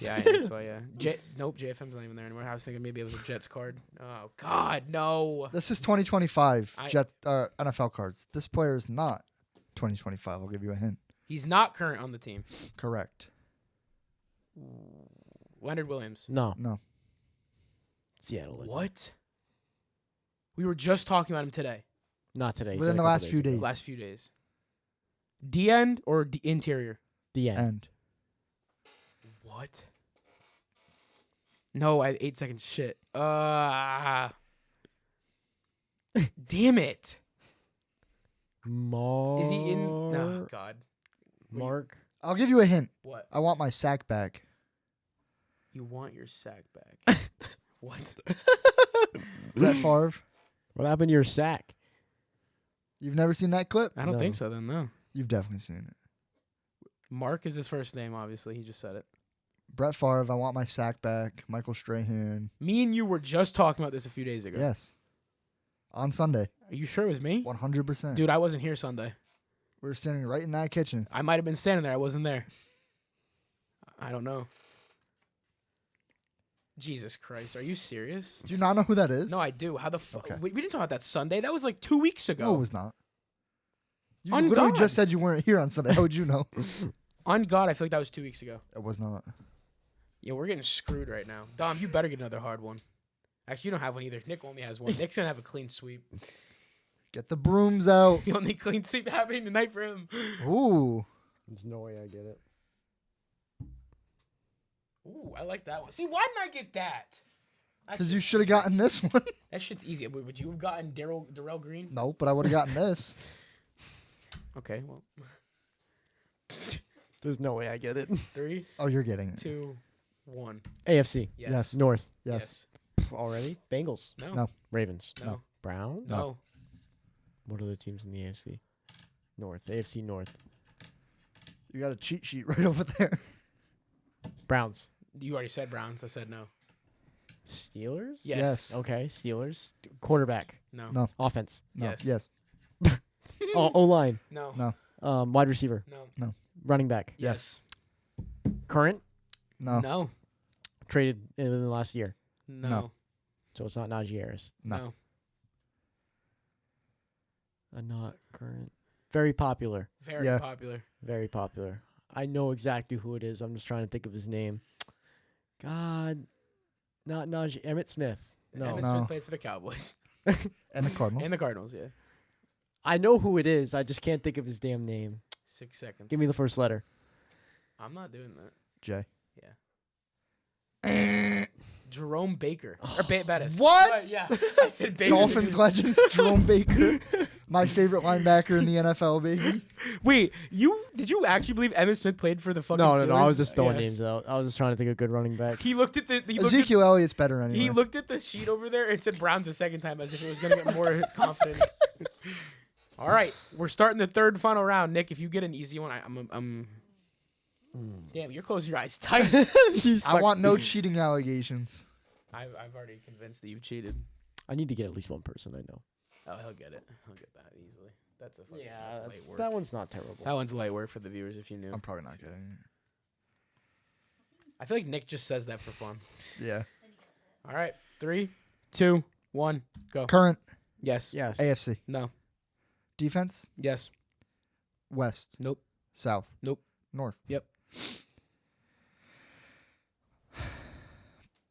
Yeah, I think so, yeah. Nope, JFM's not even there anymore. I was thinking maybe it was a Jets card. Oh, God, no. This is 2025 I- Jets NFL cards. This player is not 2025. I'll give you a hint. He's not current on the team. Correct. Leonard Williams. No. No. Seattle. Legend. What? We were just talking about him today. Not today. Within the last few days. Last few days. D-end or interior? The end. And What? No, I had 8 seconds. Shit. Damn it. Mark. Is he in? Oh, God. Mark. I'll give you a hint. What? I want my sack back. You want your sack back. What? Brett Favre. What happened to your sack? You've never seen that clip? I don't No. think so then, no. You've definitely seen it. Mark is his first name, obviously. He just said it. Brett Favre. I want my sack back. Michael Strahan. Me and you were just talking about this a few days ago. Yes. On Sunday. Are you sure it was me? 100%. Dude, I wasn't here Sunday. We were standing right in that kitchen. I might have been standing there. I wasn't there. I don't know. Jesus Christ. Are you serious? Do you not know who that is? No, I do. How the fuck? Okay. We didn't talk about that Sunday. That was like 2 weeks ago. No, it was not. You On literally God. just said you weren't here on Sunday. How would you know? On God, I feel like that was 2 weeks ago. It was not. Yeah, we're getting screwed right now. Dom, you better get another hard one. Actually, you don't have one either. Nick only has one. Nick's going to have a clean sweep. Get the brooms out. The only clean sweep happening tonight for him. Ooh. There's no way I get it. Ooh, I like that one. See, why didn't I get that? Because you should have gotten this one. That shit's easy. Would you have gotten Darrell Green? No, but I would have gotten this. Okay, well. There's no way I get it. 3, Oh, you're getting it. 2, 1. AFC. Yes. Yes. North. Yes. Pff, already. Bengals. No. No. Ravens. No. Browns. No. What are the teams in the AFC? North. AFC North. You got a cheat sheet right over there. Browns. You already said Browns. I said no. Steelers. Yes. Okay. Steelers. Quarterback. No. No. Offense. No. Yes. Yes. O line. No. No. Wide receiver. No. Running back. Yes. Current. No. No. Traded in the last year. No. No. So it's not Najee Harris. No. Not current. Very popular. Very Yeah. popular. Very popular. I know exactly who it is. I'm just trying to think of his name. God. Not Najee. Emmitt Smith. No. Emmitt No. Smith played for the Cowboys And the Cardinals. and the Cardinals. Yeah. I know who it is. I just can't think of his damn name. 6 seconds. Give me the first letter. I'm not doing that. J. Jerome Baker. Or Bettis. What? Yeah. I said Baker. Dolphins legend Jerome Baker, my favorite linebacker in the NFL, baby. Wait, did you actually believe Emmitt Smith played for the fucking No, Steelers? I was just throwing Yeah. names out. I was just trying to think of good running backs. He looked at the Ezekiel Elliott's better anyway. He looked at the sheet over there and said Browns a second time as if it was going to get more confident. All right, we're starting the third and final round. Nick, if you get an easy one, I'm damn, you're closing your eyes tight. I want no cheating allegations. I've already convinced that you've cheated. I need to get at least one person I know. Oh, he'll get it. He'll get that easily. That's a fucking that's light work. that one's not terrible. That one's light work for the viewers if you knew. I'm probably not getting it. I feel like Nick just says that for fun. Yeah. All right, 3, 2, 1, go. Current Yes. Yes. AFC No. defense. Yes. West. Nope. South. Nope. North. Yep.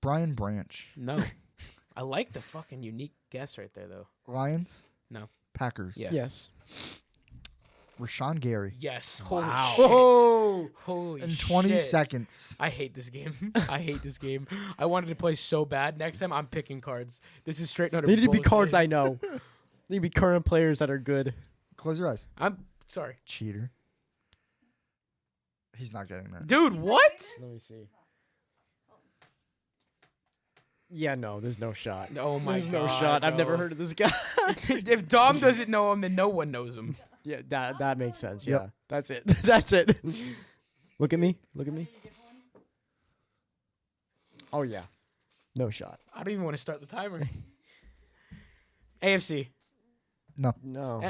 Brian Branch. No. I like the fucking unique guess right there, though. Lions. No. Packers. Yes. Yes. Rashawn Gary. Yes. Holy Wow. shit. Oh, Holy in 20 shit. seconds. I hate this game. I hate this game. I wanted to play so bad. Next time I'm picking cards. This is straight out of They need to be bullshit. cards I know. They need to be current players that are good. Close your eyes. I'm sorry. Cheater. He's not getting that. Dude, what? Let me see. Yeah, no, there's no shot. Oh my There's god. no shot. I've never bro. heard of this guy. If Dom doesn't know him, then no one knows him. Yeah, that makes sense. Yep. Yeah, that's it. That's it. Look at me. Look at me. Oh yeah, no shot. I don't even want to start the timer. AFC. No. No.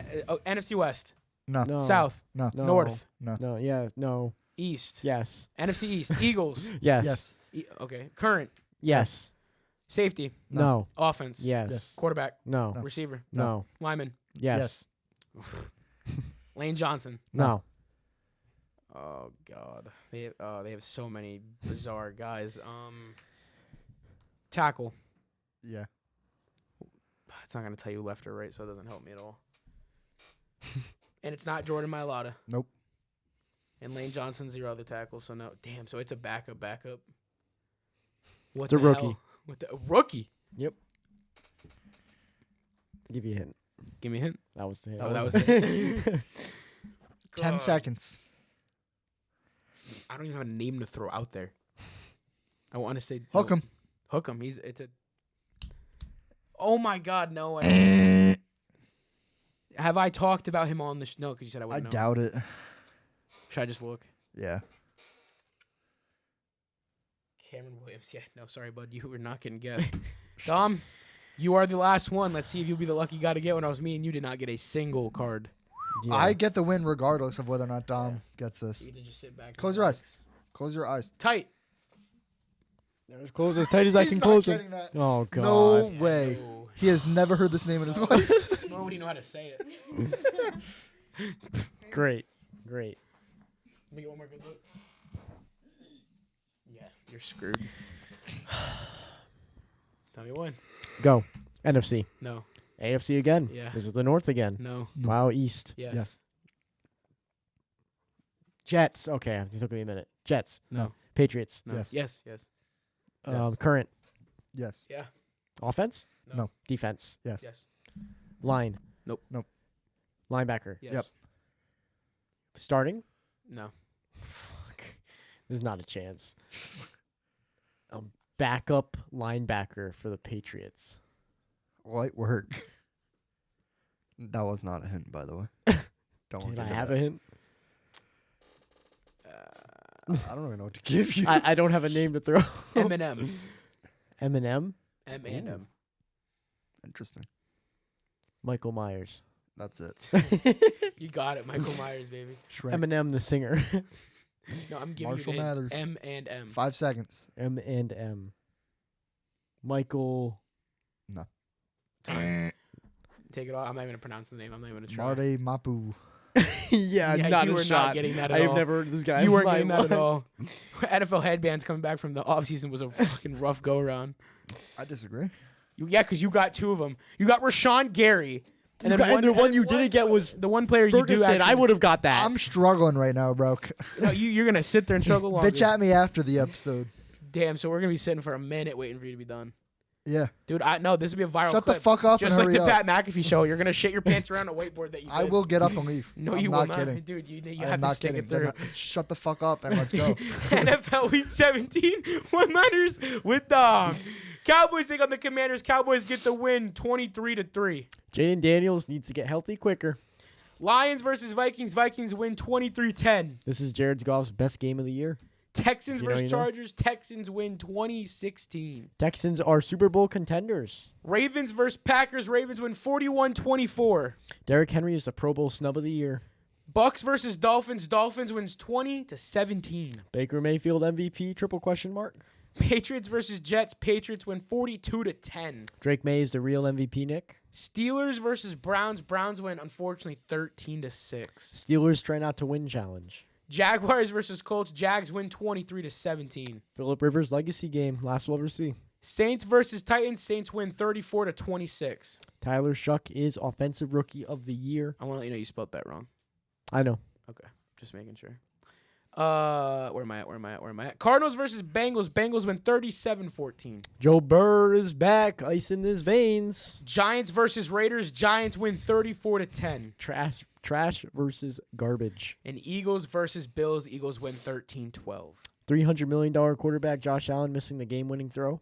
NFC West. No. No. South. No. No. North. No. No. Yeah. No. East. Yes. NFC East. Eagles. Yes. Yes. Okay. Current. Yes. Safety. No. Offense. Yes. Yes. Quarterback. No. No. Receiver. No. Lineman. Yes. Lane Johnson. No. Oh God. They have so many bizarre guys. Tackle. Yeah. It's not gonna tell you left or right, so it doesn't help me at all. And it's not Jordan Mailata. Nope. And Lane Johnson's your other tackle, so no. Damn, so it's a backup. What It's a the rookie. hell? A rookie? Yep. Give you a hint. Give me a hint. That was the hint. Oh, that was the hint. 10 God. seconds. I don't even have a name to throw out there. I want to say Hook him. Hook him. It's a. Oh my God, no! Have I talked about him on the no? Because you said I I wouldn't know. doubt it. Should I just look? Yeah. Cameron Williams. Yeah, no, sorry, bud. You were not getting guessed. Dom, you are the last one. Let's see if you'll be the lucky guy to get one. I was me and you did not get a single card. Yeah. I get the win regardless of whether or not Dom gets this. You need to just sit back. and Close your eyes. relax. Close your eyes. Tight. As close as tight as I He's can not close it. getting that. Oh God. No way. No. He has never heard this name in his life. Nor would he know how to say it. Great. Great. Let me get one more good look. Yeah, you're screwed. Tell me one. Go. NFC. No. AFC again. Yeah. This is the North again. No. Wow. East. Yes. Yes. Jets. Okay. It took me a minute. Jets. No. Patriots. No. Yes. Yes. Yes. Yes. Current. Yes. Yeah. Offense. No. Defense. Yes. Yes. Line. Nope. Nope. Linebacker. Yes. Yep. Starting. No. Fuck. There's not a chance. Backup linebacker for the Patriots. Light work. That was not a hint, by the way. Don't Can get I into have that. a hint? I don't even know what to give you. I don't have a name to throw. Eminem. Eminem. M and M. Interesting. Michael Myers. That's it. You got it, Michael Myers, baby. Shrek. Eminem the singer. No, I'm giving Marshall you the hints. Mathers. M and M. 5 seconds. M&M. Michael. No. Time. Take it off. I'm not even gonna pronounce the name. I'm not even gonna try. Marty Mapu. Yeah, Yeah, not you a were shot. not getting that at I have all. never heard of this guy. You in weren't my getting that at life. all. NFL Headbandz coming back from the offseason was a fucking rough go around. I disagree. Yeah, because you got two of them. You got Rashawn Gary And the one you didn't get was the one player you do Ferguson. actually. I would have got that. I'm struggling right now, bro. No, you're gonna sit there and struggle longer. Bitch at me after the episode. Damn. So we're gonna be sitting for a minute waiting for you to be done. Yeah. Dude, I know this would be a viral Shut clip. the fuck up Just and like hurry the up. Pat McAfee show. You're gonna shit your pants around a whiteboard that you. I did. will get up and leave. No, I'm you not will kidding. not, dude. You I'm have to not stick kidding. it through. Then shut the fuck up and let's go. NFL Week 17, one-liners with Dom. Cowboys take on the Commanders. Cowboys get the win, 23-3. Jaden Daniels needs to get healthy quicker. Lions versus Vikings. Vikings win 23-10. This is Jared Goff's best game of the year. Texans You know, versus you know. Chargers. Texans win 2016. Texans are Super Bowl contenders. Ravens versus Packers. Ravens win 41-24. Derrick Henry is the Pro Bowl snub of the year. Bucks versus Dolphins. Dolphins wins 20-17. Baker Mayfield MVP, triple question mark. Patriots versus Jets. Patriots win 42-10. Drake May is the real MVP, Nick. Steelers versus Browns. Browns win, unfortunately, 13-6. Steelers try not to win challenge. Jaguars versus Colts. Jags win 23-17. Phillip Rivers legacy game, last we'll ever see. Saints versus Titans. Saints win 34-26. Tyler Shuck is offensive rookie of the year. I want to let you know you spelled that wrong. I know. Okay, just making sure. Where am I at? Cardinals versus Bengals. Bengals win 37-14. Joe Burr is back, ice in his veins. Giants versus Raiders. Giants win 34-10. Trash versus garbage. And Eagles versus Bills. Eagles win 13-12. $300 million quarterback Josh Allen missing the game-winning throw.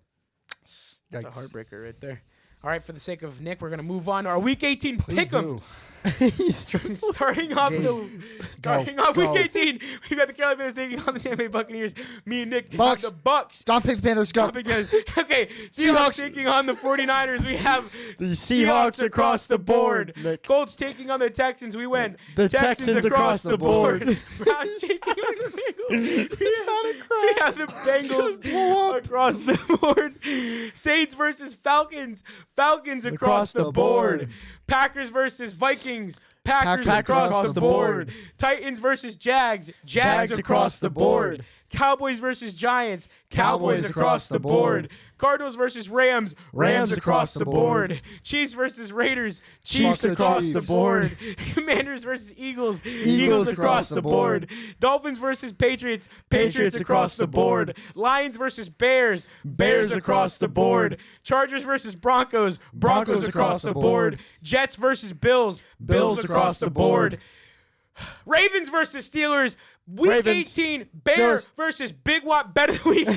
That's a Yikes. heartbreaker right there. All right, for the sake of Nick, we're going to move on to our Week 18 Please do. pick'ems. He's Starting off Go. Week 18, we got the Carolina Panthers taking on the Tampa Bay Buccaneers. Me and Nick Bucks. have the Bucks. Don't pick the Panthers. Go. Okay, Seahawks taking on the 49ers. We have The Seahawks across the board. Nick. Colts taking on the Texans. We win. The Texans across the board. Browns taking on the Bengals. We have the Bengals across the board. Saints versus Falcons. Falcons across the board. Packers versus Vikings. Packers across the board. Titans versus Jags. Jags across the board. Cowboys versus Giants. Cowboys across the board. Cardinals versus Rams. Rams across the board. Chiefs versus Raiders. Chiefs across the board. Commanders versus Eagles. Eagles across the board. Dolphins versus Patriots. Patriots across the board. Lions versus Bears. Bears across the board. Chargers versus Broncos. Broncos across the board. Jets versus Bills. Bills across the board. Ravens versus Steelers. Week Ravens. 18, Bear Steelers. versus Big Wop. Bet of the week.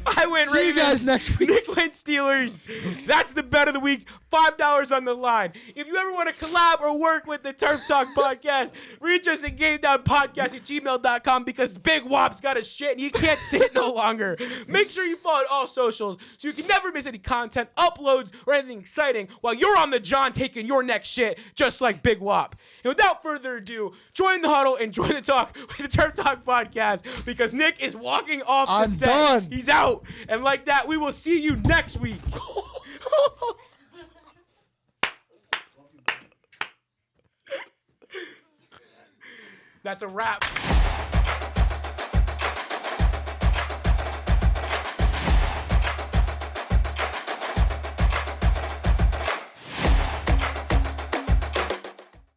I win See you Ravens. guys next week. Nick wins Steelers. That's the bet of the week. $5 on the line. If you ever want to collab or work with the Turf Talk podcast, reach us at GabeDowdPodcast@gmail.com because Big Wop's got a shit and he can't sit no longer. Make sure you follow all socials so you can never miss any content, uploads, or anything exciting while you're on the John taking your next shit just like Big Wop. And without further ado, join the huddle and join the talk with the Turf Talk podcast because Nick is walking off the I'm set. done. He's out. And like that, we will see you next week. That's a wrap.